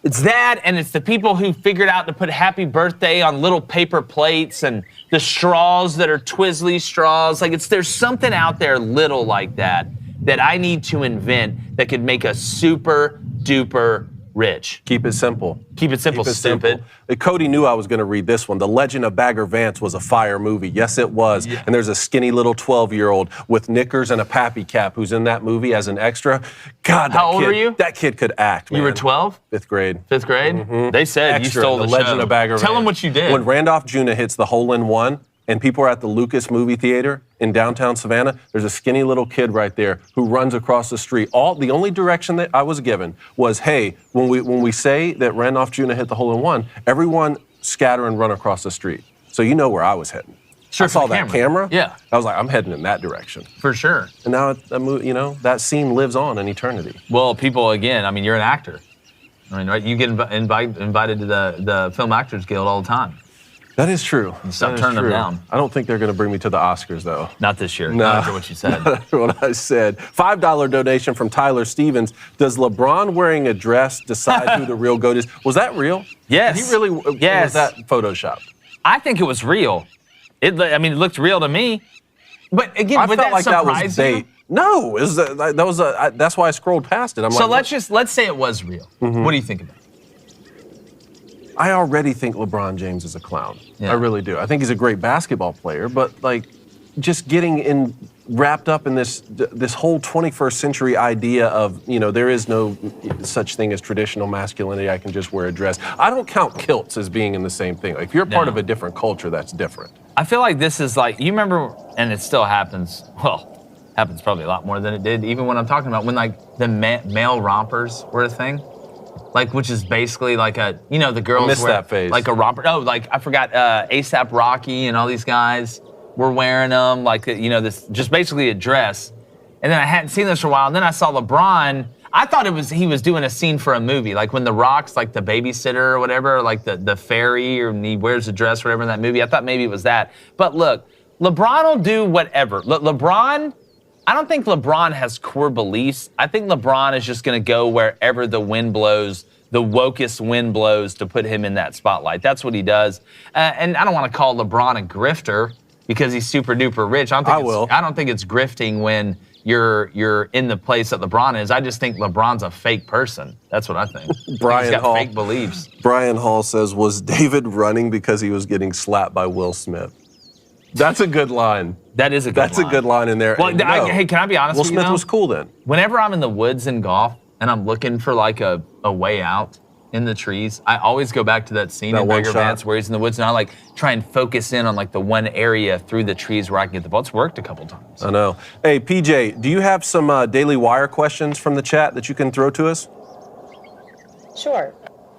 It's that, and it's the people who figured out to put happy birthday on little paper plates and the straws that are Twizzly straws. Like, there's something out there little like that I need to invent that could make us super duper rich. Keep it simple. Keep it simple, stupid. Cody knew I was going to read this one. The Legend of Bagger Vance was a fire movie. Yes, it was. Yeah. And there's a skinny little 12-year-old with knickers and a pappy cap who's in that movie as an extra. God, how old were you? That kid could act, man. You were 12? Fifth grade. Fifth grade? Mm-hmm. They said extra, you stole the Legend show. of Bagger Vance. Tell them what you did. When Randolph Juna hits the hole-in-one, and people are at the Lucas movie theater in downtown Savannah, there's a skinny little kid right there who runs across the street. The only direction that I was given was, hey, when we say that Randolph Juna hit the hole-in-one, everyone scatter and run across the street. So you know where I was heading. Sure, I saw that camera. Yeah. I was like, I'm heading in that direction. For sure. And now, that scene lives on in eternity. Well, people, again, I mean, you're an actor. I mean, right? You get invited to the Film Actors Guild all the time. That is true. Stop turning them down. I don't think they're going to bring me to the Oscars, though. Not this year. No. Not after what you said. Not after what I said. $5 donation from Tyler Stevens. Does LeBron wearing a dress decide who the real GOAT is? Was that real? Yes. He really? Yes. Was that Photoshopped? I think it was real. It looked real to me. But again, I would felt that like surprise that was bait. you? No, that's why I scrolled past it. Let's say it was real. Mm-hmm. What do you think of that? I already think LeBron James is a clown. Yeah. I really do. I think he's a great basketball player, but just getting wrapped up in this whole 21st century idea of, there is no such thing as traditional masculinity. I can just wear a dress. I don't count kilts as being in the same thing. If you're part of a different culture, that's different. I feel like this is you remember, and it still happens. Well, happens probably a lot more than it did even when I'm talking about when the male rompers were a thing. Which is basically the girls missed wear that phase. Like a romper. Oh, I forgot ASAP Rocky and all these guys were wearing them. This just basically a dress. And then I hadn't seen this for a while. And then I saw LeBron. I thought he was doing a scene for a movie. When The Rock's the babysitter or whatever, the fairy, or he wears a dress or whatever in that movie. I thought maybe it was that. But look, LeBron will do whatever. I don't think LeBron has core beliefs. I think LeBron is just going to go wherever the wind blows, the wokest wind blows to put him in that spotlight. That's what he does. And I don't want to call LeBron a grifter because he's super duper rich. I don't think it's grifting when you're in the place that LeBron is. I just think LeBron's a fake person. That's what I think. He's got fake beliefs. Brian Hall says, was David running because he was getting slapped by Will Smith? That's a good line. That is a good line. That's a good line in there. Well, hey, can I be honest with you? Will Smith was cool then. Whenever I'm in the woods in golf and I'm looking for a way out in the trees, I always go back to that scene in Bagger Vance where he's in the woods, and I try and focus in on the one area through the trees where I can get the ball. It's worked a couple times. I know. Hey, PJ, do you have some Daily Wire questions from the chat that you can throw to us? Sure.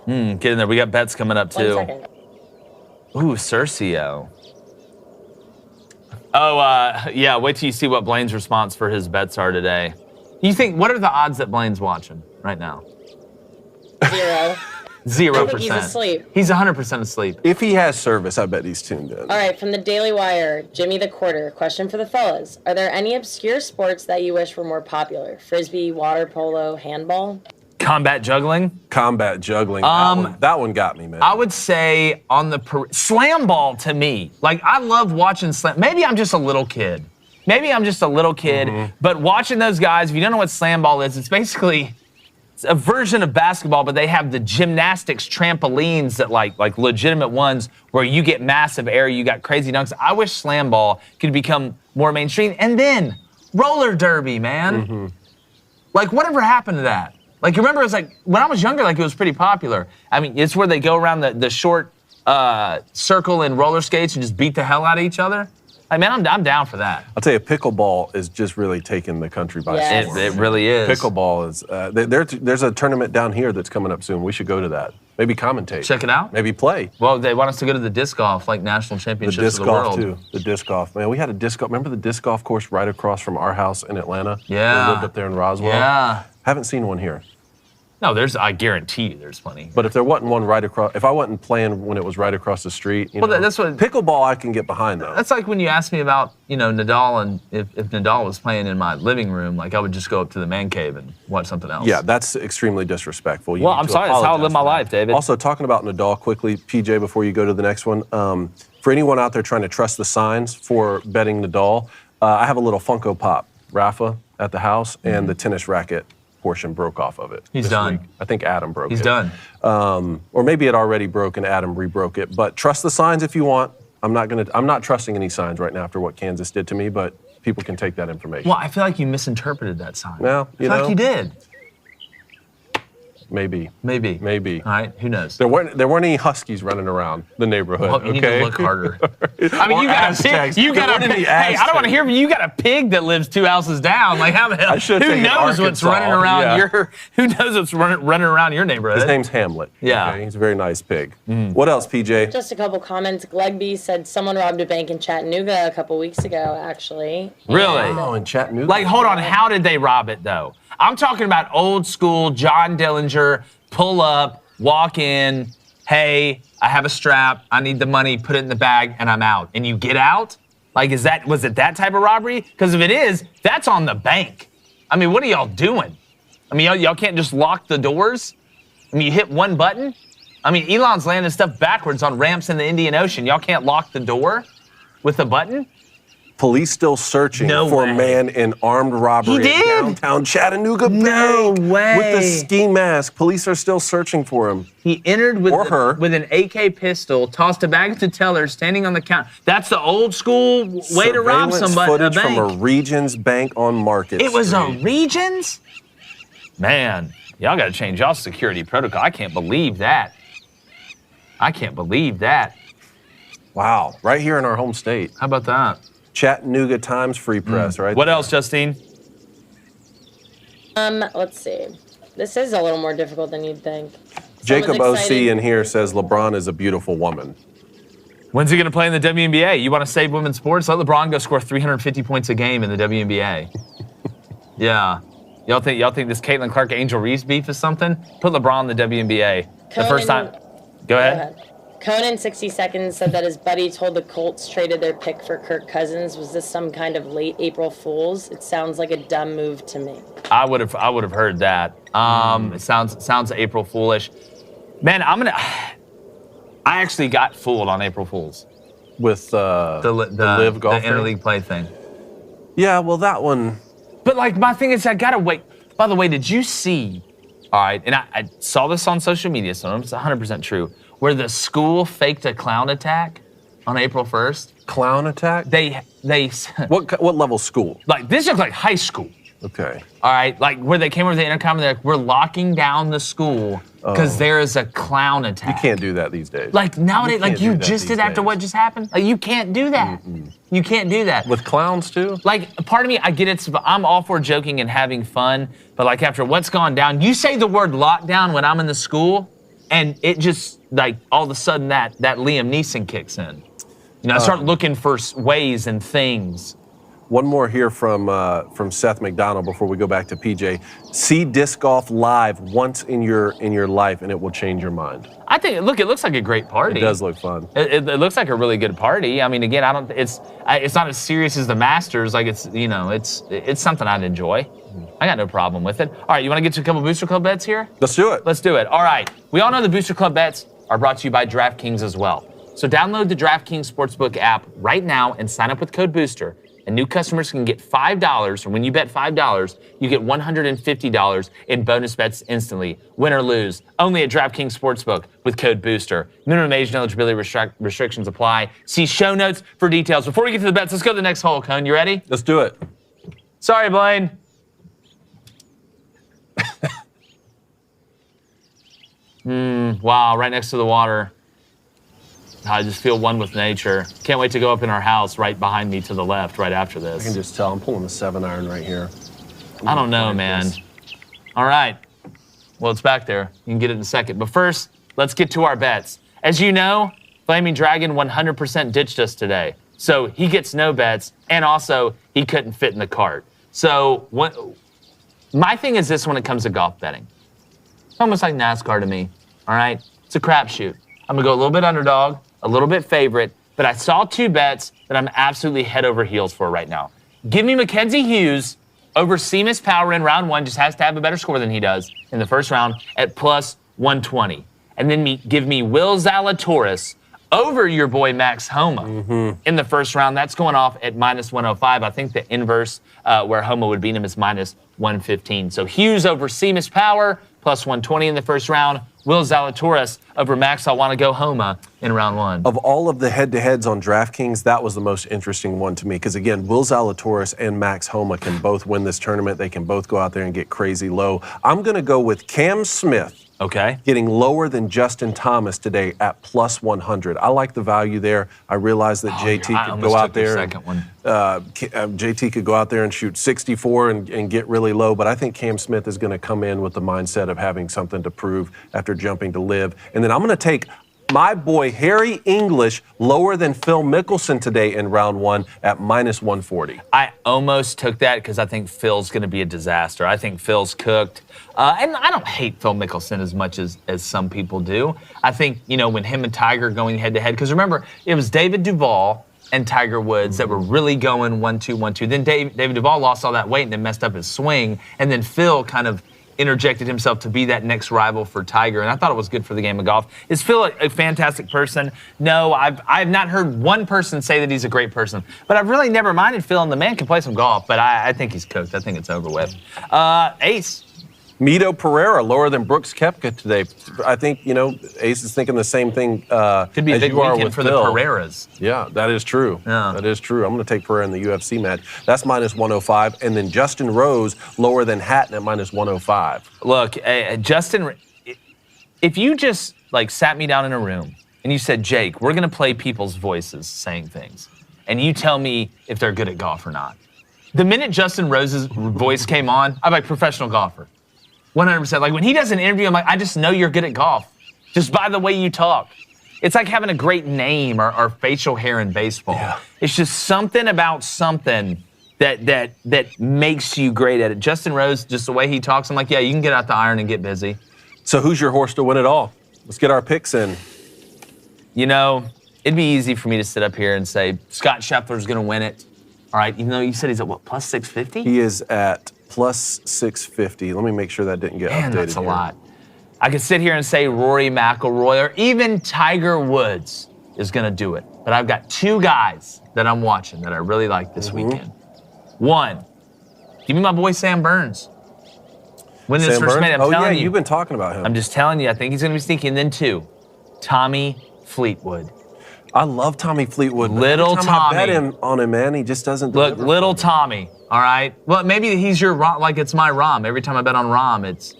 Get in there. We got bets coming up too. 1 second. Ooh, Cercio. Oh, yeah, wait till you see what Blaine's response for his bets are today. What are the odds that Blaine's watching right now? 0. 0%. I think he's asleep. He's 100% asleep. If he has service, I bet he's tuned in. All right, from the Daily Wire, Jimmy the Quarter. Question for the fellas. Are there any obscure sports that you wish were more popular? Frisbee, water polo, handball? Combat juggling? Combat juggling. That one got me, man. I would say on the slam ball to me. Like, I love watching slam. Maybe I'm just a little kid. But watching those guys, if you don't know what slam ball is, it's basically a version of basketball, but they have the gymnastics trampolines that like legitimate ones where you get massive air, you got crazy dunks. I wish slam ball could become more mainstream. And then roller derby, man. Like, whatever happened to that? Like, you remember, it was like, when I was younger, like, it was pretty popular. I mean, it's where they go around the short circle in roller skates and just beat the hell out of each other. Like, man, I'm down for that. I'll tell you, pickleball is just really taking the country by storm. It really is. Pickleball is, there's a tournament down here that's coming up soon. We should go to that. Maybe commentate. Check it out. Maybe play. Well, they want us to go to the disc golf, like national championships of the world. The disc golf, too. The disc golf. Man, we had a disc golf. Remember the disc golf course right across from our house in Atlanta? Yeah. We lived up there in Roswell? Yeah. Haven't seen one here. No, I guarantee you there's plenty. But if there wasn't one right across, if I wasn't playing when it was right across the street, you know, that's what pickleball I can get behind though. That's like when you asked me about, Nadal, and if Nadal was playing in my living room, like I would just go up to the man cave and watch something else. Yeah, that's extremely disrespectful. Well, I'm sorry, that's how I live my life, David. Also, talking about Nadal quickly, PJ, before you go to the next one, for anyone out there trying to trust the signs for betting Nadal, I have a little Funko Pop Rafa at the house, and the tennis racket portion broke off of it. He's done. Week. I think Adam broke it. He's done. Or maybe it already broke and Adam rebroke it. But trust the signs if you want. I'm not trusting any signs right now after what Kansas did to me, but people can take that information. Well, I feel like you misinterpreted that sign. Well, I feel like you did. Maybe. All right, who knows? There weren't any huskies running around the neighborhood. Well, you need to look harder. I mean, Or you got a Aztecs. pig. You got a There weren't pig. any Hey, I don't want to Aztecs. hear from you. You got a pig that lives 2 houses down. Like, how the hell? I should've Who taken knows what's Arkansas. running around Yeah. Who knows what's running around your neighborhood? His name's Hamlet. Yeah. Okay? He's a very nice pig. What else, PJ? Just a couple comments. Glegby said someone robbed a bank in Chattanooga a couple weeks ago, actually. Really? Oh, in Chattanooga. Like, hold on. How did they rob it, though? I'm talking about old school John Dillinger, pull up, walk in, hey, I have a strap, I need the money, put it in the bag, and I'm out. And you get out? Like, was it that type of robbery? Because if it is, that's on the bank. I mean, what are y'all doing? I mean, y'all can't just lock the doors? I mean, you hit one button? I mean, Elon's landing stuff backwards on ramps in the Indian Ocean. Y'all can't lock the door with a button? Police still searching for a man in armed robbery He at did? downtown Chattanooga No Bank way. with the ski mask. Police are still searching for him. He entered with, Or her. with an AK pistol, tossed a bag to teller, standing on the counter. That's the old school way to rob Surveillance somebody. A footage bank. from a Regions Bank on Market It was a Street. Regions? Man, y'all got to change y'all security protocol. I can't believe that. Wow, right here in our home state. How about that? Chattanooga Times Free Press, right? What there. else, Justine? Let's see. This is a little more difficult than you'd think. Jacob Someone's OC excited. in here says LeBron is a beautiful woman. When's he going to play in the WNBA? You want to save women's sports? Let LeBron go score 350 points a game in the WNBA. Yeah. Y'all think this Caitlin Clark Angel Reeves beef is something? Put LeBron in the WNBA. The first time. Go ahead. Conan 60 Seconds said that his buddy told the Colts traded their pick for Kirk Cousins. Was this some kind of late April Fools? It sounds like a dumb move to me. I would have heard that. It sounds April Foolish. Man, I actually got fooled on April Fools. With The live golf the interleague play thing. Yeah, well, that one. But like my thing is, I gotta wait. By the way, did you see? All right, and I saw this on social media, so it's 100% true. Where the school faked a clown attack on April 1st. Clown attack? They What level school? like this looks like high school. Okay. All right, like where they came over the intercom and they're like, we're locking down the school because there is a clown attack. You can't do that these days. Like nowadays, like can't you do that just these did after days. what just happened. Like you can't do that. You can't do that. With clowns too? Like, part of me, I get it. I'm all for joking and having fun, but like after what's gone down, you say the word lockdown when I'm in the school, and it just like all of a sudden that Liam Neeson kicks in. You know, I start looking for ways and things. One more here from Seth McDonald before we go back to PJ. See disc golf live once in your life, and it will change your mind. I think. Look, it looks like a great party. It does look fun. It looks like a really good party. I mean, again, it's not as serious as the Masters. Like it's something I'd enjoy. I got no problem with it. All right, you want to get to a couple Booster Club bets here? Let's do it. Let's do it. All right. We all know the Booster Club bets are brought to you by DraftKings as well. So download the DraftKings Sportsbook app right now and sign up with code BOOSTER. And new customers can get $5, or when you bet $5, you get $150 in bonus bets instantly, win or lose. Only at DraftKings Sportsbook with code BOOSTER. Minimum age and eligibility restrictions apply. See show notes for details. Before we get to the bets, let's go to the next hole, Cone. You ready? Let's do it. Sorry, Blaine. Wow, right next to the water. I just feel one with nature. Can't wait to go up in our house right behind me to the left right after this. I can just tell. I'm pulling the 7-iron right here. I don't know, man. All right. Well, it's back there. You can get it in a second. But first, let's get to our bets. As you know, Flaming Dragon 100% ditched us today. So he gets no bets, and also he couldn't fit in the cart. So my thing is this when it comes to golf betting. It's almost like NASCAR to me, all right? It's a crapshoot. I'm going to go a little bit underdog, a little bit favorite, but I saw two bets that I'm absolutely head over heels for right now. Give me Mackenzie Hughes over Seamus Power in round one, just has to have a better score than he does in the first round at plus 120. And then give me Will Zalatoris over your boy Max Homa in the first round. That's going off at minus 105. I think the inverse where Homa would beat him is minus 115. So Hughes over Seamus Power, plus 120 in the first round. Will Zalatoris over Max I want to go Homa in round one. Of all of the head-to-heads on DraftKings, that was the most interesting one to me. Because, again, Will Zalatoris and Max Homa can both win this tournament. They can both go out there and get crazy low. I'm going to go with Cam Smith. Okay. Getting lower than Justin Thomas today at plus 100. I like the value there. I realize that JT could go out there. JT could go out there and shoot 64 and get really low, but I think Cam Smith is going to come in with the mindset of having something to prove after jumping to live. And then I'm going to take my boy Harry English lower than Phil Mickelson today in round one at minus 140. I almost took that because I think Phil's going to be a disaster. I think Phil's cooked. And I don't hate Phil Mickelson as much as some people do. I think, when him and Tiger going head-to-head, because remember, it was David Duval and Tiger Woods that were really going 1-2, 1-2. Then David Duval lost all that weight and then messed up his swing. And then Phil kind of interjected himself to be that next rival for Tiger, and I thought it was good for the game of golf. Is Phil a fantastic person? No, I've not heard one person say that he's a great person, but I've really never minded Phil, and the man can play some golf, but I think he's cooked. I think it's over with. Ace. Mito Pereira lower than Brooks Koepka today. I think, Ace is thinking the same thing Could be a big weekend for Phil. the Pereiras. Yeah, that is true. Yeah. That is true. I'm going to take Pereira in the UFC match. That's minus 105. And then Justin Rose lower than Hatton at minus 105. Look, Justin, if you just sat me down in a room and you said, Jake, we're going to play people's voices saying things, and you tell me if they're good at golf or not. The minute Justin Rose's voice came on, I'm like, professional golfer. 100%. When he does an interview, I'm like, I just know you're good at golf, just by the way you talk. It's like having a great name or facial hair in baseball. Yeah. It's just something about something that makes you great at it. Justin Rose, just the way he talks, I'm like, yeah, you can get out the iron and get busy. So who's your horse to win it all? Let's get our picks in. It'd be easy for me to sit up here and say Scott Scheffler's going to win it. All right, even though you said he's at, plus 650? He is at plus 650. Let me make sure that didn't get updated. That's a lot. I could sit here and say Rory McIlroy or even Tiger Woods is going to do it. But I've got two guys that I'm watching that I really like this weekend. One, give me my boy Sam Burns. When this first made, I'm telling you. You've been talking about him. I'm just telling you, I think he's going to be sneaky. And then two, Tommy Fleetwood. I love Tommy Fleetwood. Little Every time Tommy. I bet him on him, man, he just doesn't deliver. Look, little Tommy, all right? Well, maybe he's your Rom, it's my Rom. Every time I bet on Rom, it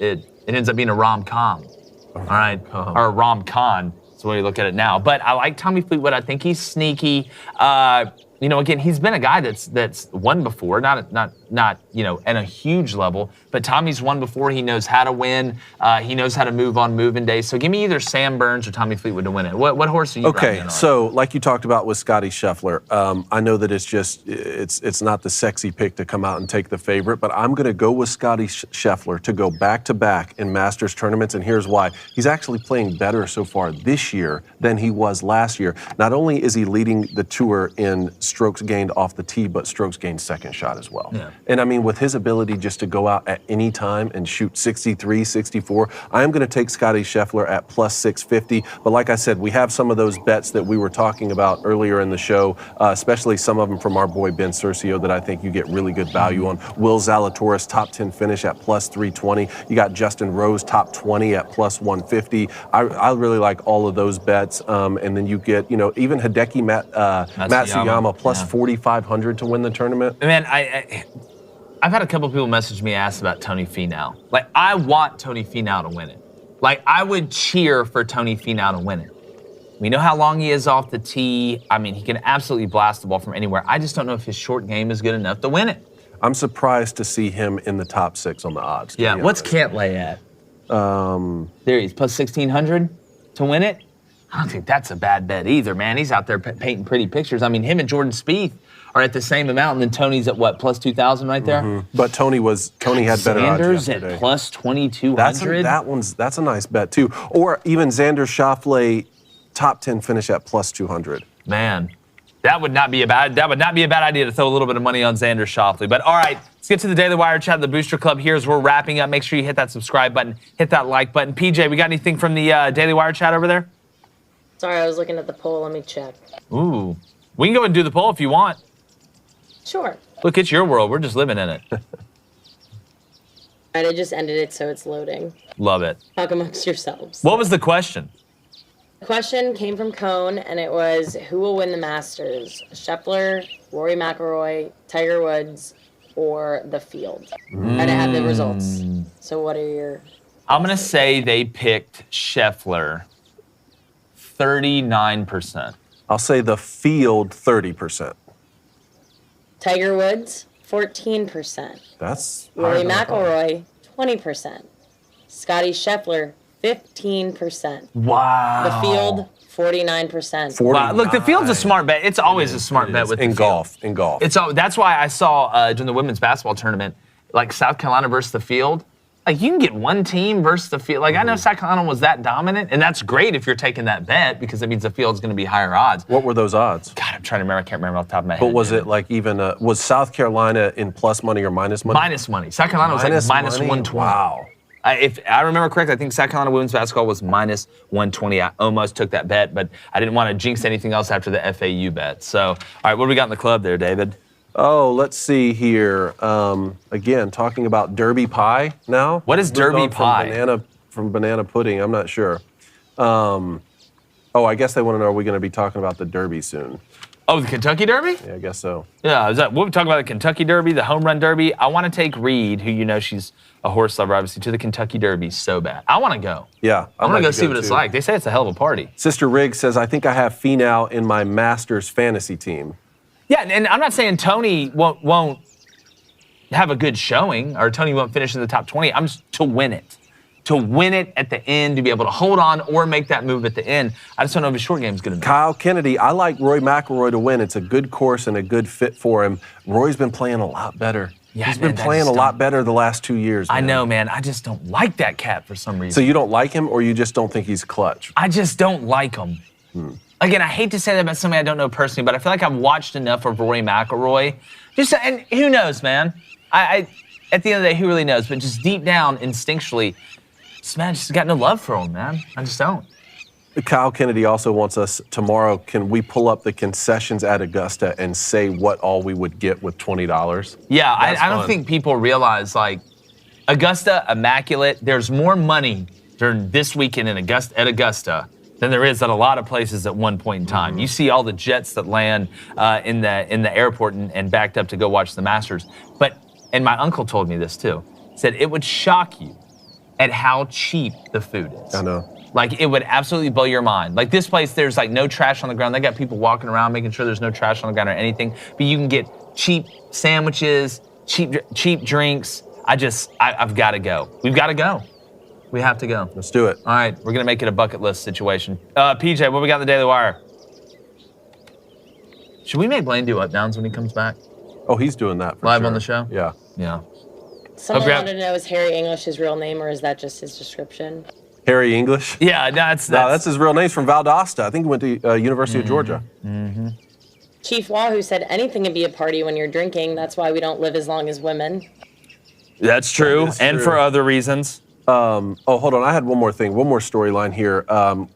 ends up being a rom-com, all right? Or a rom-con. That's the way you look at it now. But I like Tommy Fleetwood. I think he's sneaky. Again, he's been a guy that's won before, not at a huge level, but Tommy's won before. He knows how to win. He knows how to move on moving days. So give me either Sam Burns or Tommy Fleetwood to win it. What horse are you riding on? So like you talked about with Scotty Scheffler, I know that it's not the sexy pick to come out and take the favorite, but I'm going to go with Scotty Scheffler to go back-to-back in Masters tournaments, and here's why. He's actually playing better so far this year than he was last year. Not only is he leading the tour in strokes gained off the tee, but strokes gained second shot as well. Yeah. And I mean, with his ability just to go out at any time and shoot 63, 64, I am going to take Scotty Scheffler at plus 650. But like I said, we have some of those bets that we were talking about earlier in the show, especially some of them from our boy Ben Cercio that I think you get really good value on. Will Zalatoris, top 10 finish at plus 320. You got Justin Rose, top 20 at plus 150. I really like all of those bets. And then you get, even Hideki Matsuyama plus 4,500 to win the tournament. Man, I've had a couple people message me ask about Tony Finau. Like, I want Tony Finau to win it. Like, I would cheer for Tony Finau to win it. We know how long he is off the tee. I mean, he can absolutely blast the ball from anywhere. I just don't know if his short game is good enough to win it. I'm surprised to see him in the top 6 on the odds. Yeah, what's Cantlay at? There he's plus 1,600 to win it. I don't think that's a bad bet either, man. He's out there painting pretty pictures. I mean, him and Jordan Spieth are at the same amount, and then Tony's at what, plus 2,000 right there? Mm-hmm. But Tony had better odds Sanders yesterday. at plus 2,200. That's a nice bet too. Or even Xander Schauffele, top 10 finish at plus 200. Man, that would not be a bad idea to throw a little bit of money on Xander Schauffele. But all right, let's get to the Daily Wire chat, the Booster Club here as we're wrapping up. Make sure you hit that subscribe button, hit that like button. PJ, we got anything from the Daily Wire chat over there? Sorry, I was looking at the poll. Let me check. Ooh, we can go and do the poll if you want. Sure. Look, it's your world. We're just living in it. All right, I just ended it, so it's loading. Love it. Talk amongst yourselves. What was the question? The question came from Cone, and it was, who will win the Masters? Scheffler, Rory McIlroy, Tiger Woods, or the field? And I have the results. So what are your... I'm going to say they picked Scheffler 39%. I'll say the field 30%. Tiger Woods, 14%. That's Rory McIlroy, 20%. Scotty Scheffler, 15%. Wow. The field, 49%. Wow. Look, the field's a smart bet. It's always a smart bet with in the golf. field. In golf. That's why I saw during the women's basketball tournament, like South Carolina versus the field. Like, you can get one team versus the field. Like, I know South Carolina was that dominant, and that's great if you're taking that bet because it means the field's going to be higher odds. What were those odds? God, I'm trying to remember. I can't remember off the top of my head. But was it like even, was South Carolina in plus money or minus money? Minus money. South Carolina was like minus 120. Wow. If I remember correctly, I think South Carolina women's basketball was minus 120. I almost took that bet, but I didn't want to jinx anything else after the FAU bet. So, all right, what do we got in the club there, David? Oh, let's see here. Again, talking about Derby pie now. What is Derby pie? From banana pudding. I'm not sure. I guess they want to know, are we going to be talking about the Derby soon? Oh, the Kentucky Derby? Yeah, I guess so. Yeah, we'll talk about the Kentucky Derby, the Home Run Derby. I want to take Reed, who she's a horse lover, obviously, to the Kentucky Derby so bad. I want to go. Yeah. I want to go see what it's like. They say it's a hell of a party. Sister Riggs says, I think I have Finau in my Masters fantasy team. Yeah, and I'm not saying Tony won't have a good showing or Tony won't finish in the top 20. I'm just to win it. To win it at the end, to be able to hold on or make that move at the end. I just don't know if his short game is going to be. Kyle Kennedy, I like Rory McIlroy to win. It's a good course and a good fit for him. Rory's been playing a lot better. Yeah, He's been playing a lot better the last 2 years. I know, man. I just don't like that cat for some reason. So you don't like him or you just don't think he's clutch? I just don't like him. Again, I hate to say that about somebody I don't know personally, but I feel like I've watched enough of Rory McIlroy. And who knows, man? I at the end of the day, who really knows? But just deep down, instinctually, I just got no love for him, man. I just don't. Kyle Kennedy also wants us tomorrow. Can we pull up the concessions at Augusta and say what all we would get with $20? Yeah, I don't think people realize, like, Augusta, immaculate. There's more money during this weekend at Augusta than there is at a lot of places at one point in time. You see all the jets that land in the airport and backed up to go watch the Masters. And my uncle told me this too. He said it would shock you at how cheap the food is. I know. Like, it would absolutely blow your mind. Like, this place, there's like no trash on the ground. They got people walking around making sure there's no trash on the ground or anything. But you can get cheap sandwiches, cheap drinks. I've got to go. We've got to go. We have to go. Let's do it. All right, we're going to make it a bucket list situation. PJ, what we got in the Daily Wire? Should we make Blaine do up downs when he comes back? Oh, he's doing that for Live sure. on the show? Yeah. Yeah. Someone wanted to know, is Harry English his real name or is that just his description? Harry English? Yeah, that's his real name. He's from Valdosta. I think he went to University of Georgia. Chief Wahoo said anything can be a party when you're drinking. That's why we don't live as long as women. That's true, and for other reasons. Hold on. I had one more thing, one more storyline here.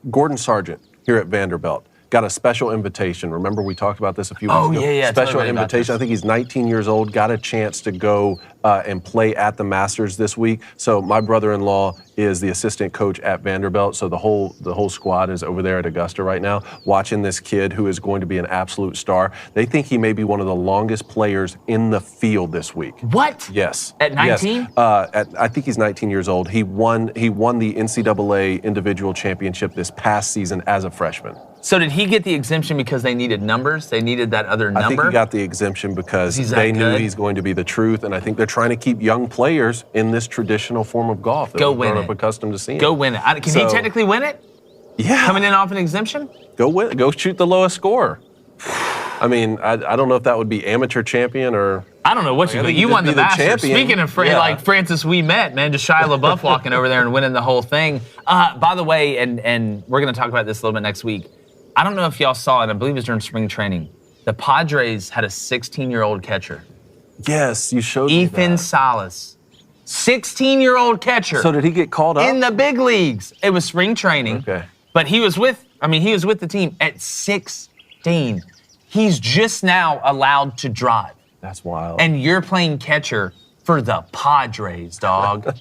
Gordon Sargent here at Vanderbilt got a special invitation. Remember we talked about this a few weeks ago? Yeah. Special invitation. I think he's 19 years old, got a chance to go and play at the Masters this week. So my brother-in-law is the assistant coach at Vanderbilt. So the whole squad is over there at Augusta right now watching this kid who is going to be an absolute star. They think he may be one of the longest players in the field this week. What? Yes. At 19? Yes. I think he's 19 years old. He won the NCAA individual championship this past season as a freshman. So did he get the exemption because they needed numbers? They needed that other number? I think he got the exemption because they knew he's going to be the truth, and I think they're trying to keep young players in this traditional form of golf that Go we've win grown it. up accustomed to seeing. Go win it. Can he technically win it? Yeah. Coming in off an exemption? Go win. Go shoot the lowest score. I mean, I don't know if that would be amateur champion or. I don't know what you do. You won the Masters. Speaking of like Francis we met, man, just Shia LaBeouf walking over there and winning the whole thing. By the way, and we're going to talk about this a little bit next week. I don't know if y'all saw it. I believe it was during spring training. The Padres had a 16-year-old catcher. Yes, you showed me Ethan that. Salas. 16-year-old catcher. So did he get called up? In the big leagues. It was spring training. Okay. But he was with the team at 16. He's just now allowed to drive. That's wild. And you're playing catcher for the Padres, dog.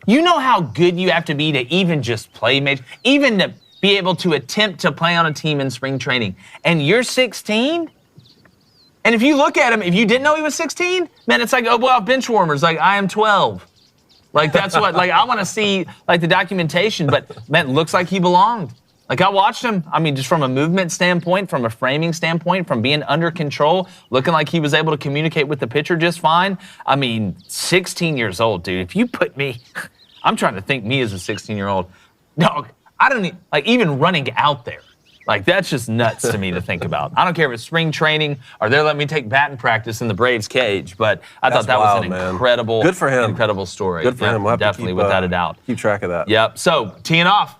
You know how good you have to be to even just play major, even to be able to attempt to play on a team in spring training. And you're 16? And if you look at him, if you didn't know he was 16, man, it's like, oh, well, bench warmers, like, I am 12. Like, that's what, like, I want to see, like, the documentation. But, man, looks like he belonged. Like, I watched him, I mean, just from a movement standpoint, from a framing standpoint, from being under control, looking like he was able to communicate with the pitcher just fine. I mean, 16 years old, dude. If you put me, I'm trying to think me as a 16-year-old. Dog, I don't need, like, even running out there. Like, that's just nuts to me to think about. I don't care if it's spring training or they're letting me take batting practice in the Braves cage, but I thought that was an incredible, good for him. Incredible story. Good for him. We'll have definitely, to keep, without a doubt. Keep track of that. Yep. So, teeing off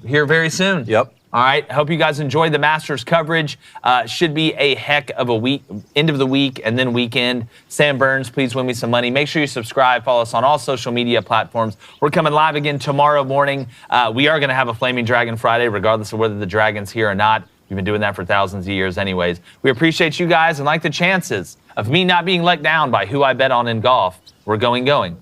here very soon. Yep. All right. Hope you guys enjoyed the Masters coverage. Should be a heck of a week, end of the week and then weekend. Sam Burns, please win me some money. Make sure you subscribe. Follow us on all social media platforms. We're coming live again tomorrow morning. We are going to have a Flaming Dragon Friday, regardless of whether the Dragon's here or not. We've been doing that for thousands of years anyways. We appreciate you guys and like the chances of me not being let down by who I bet on in golf. We're gone.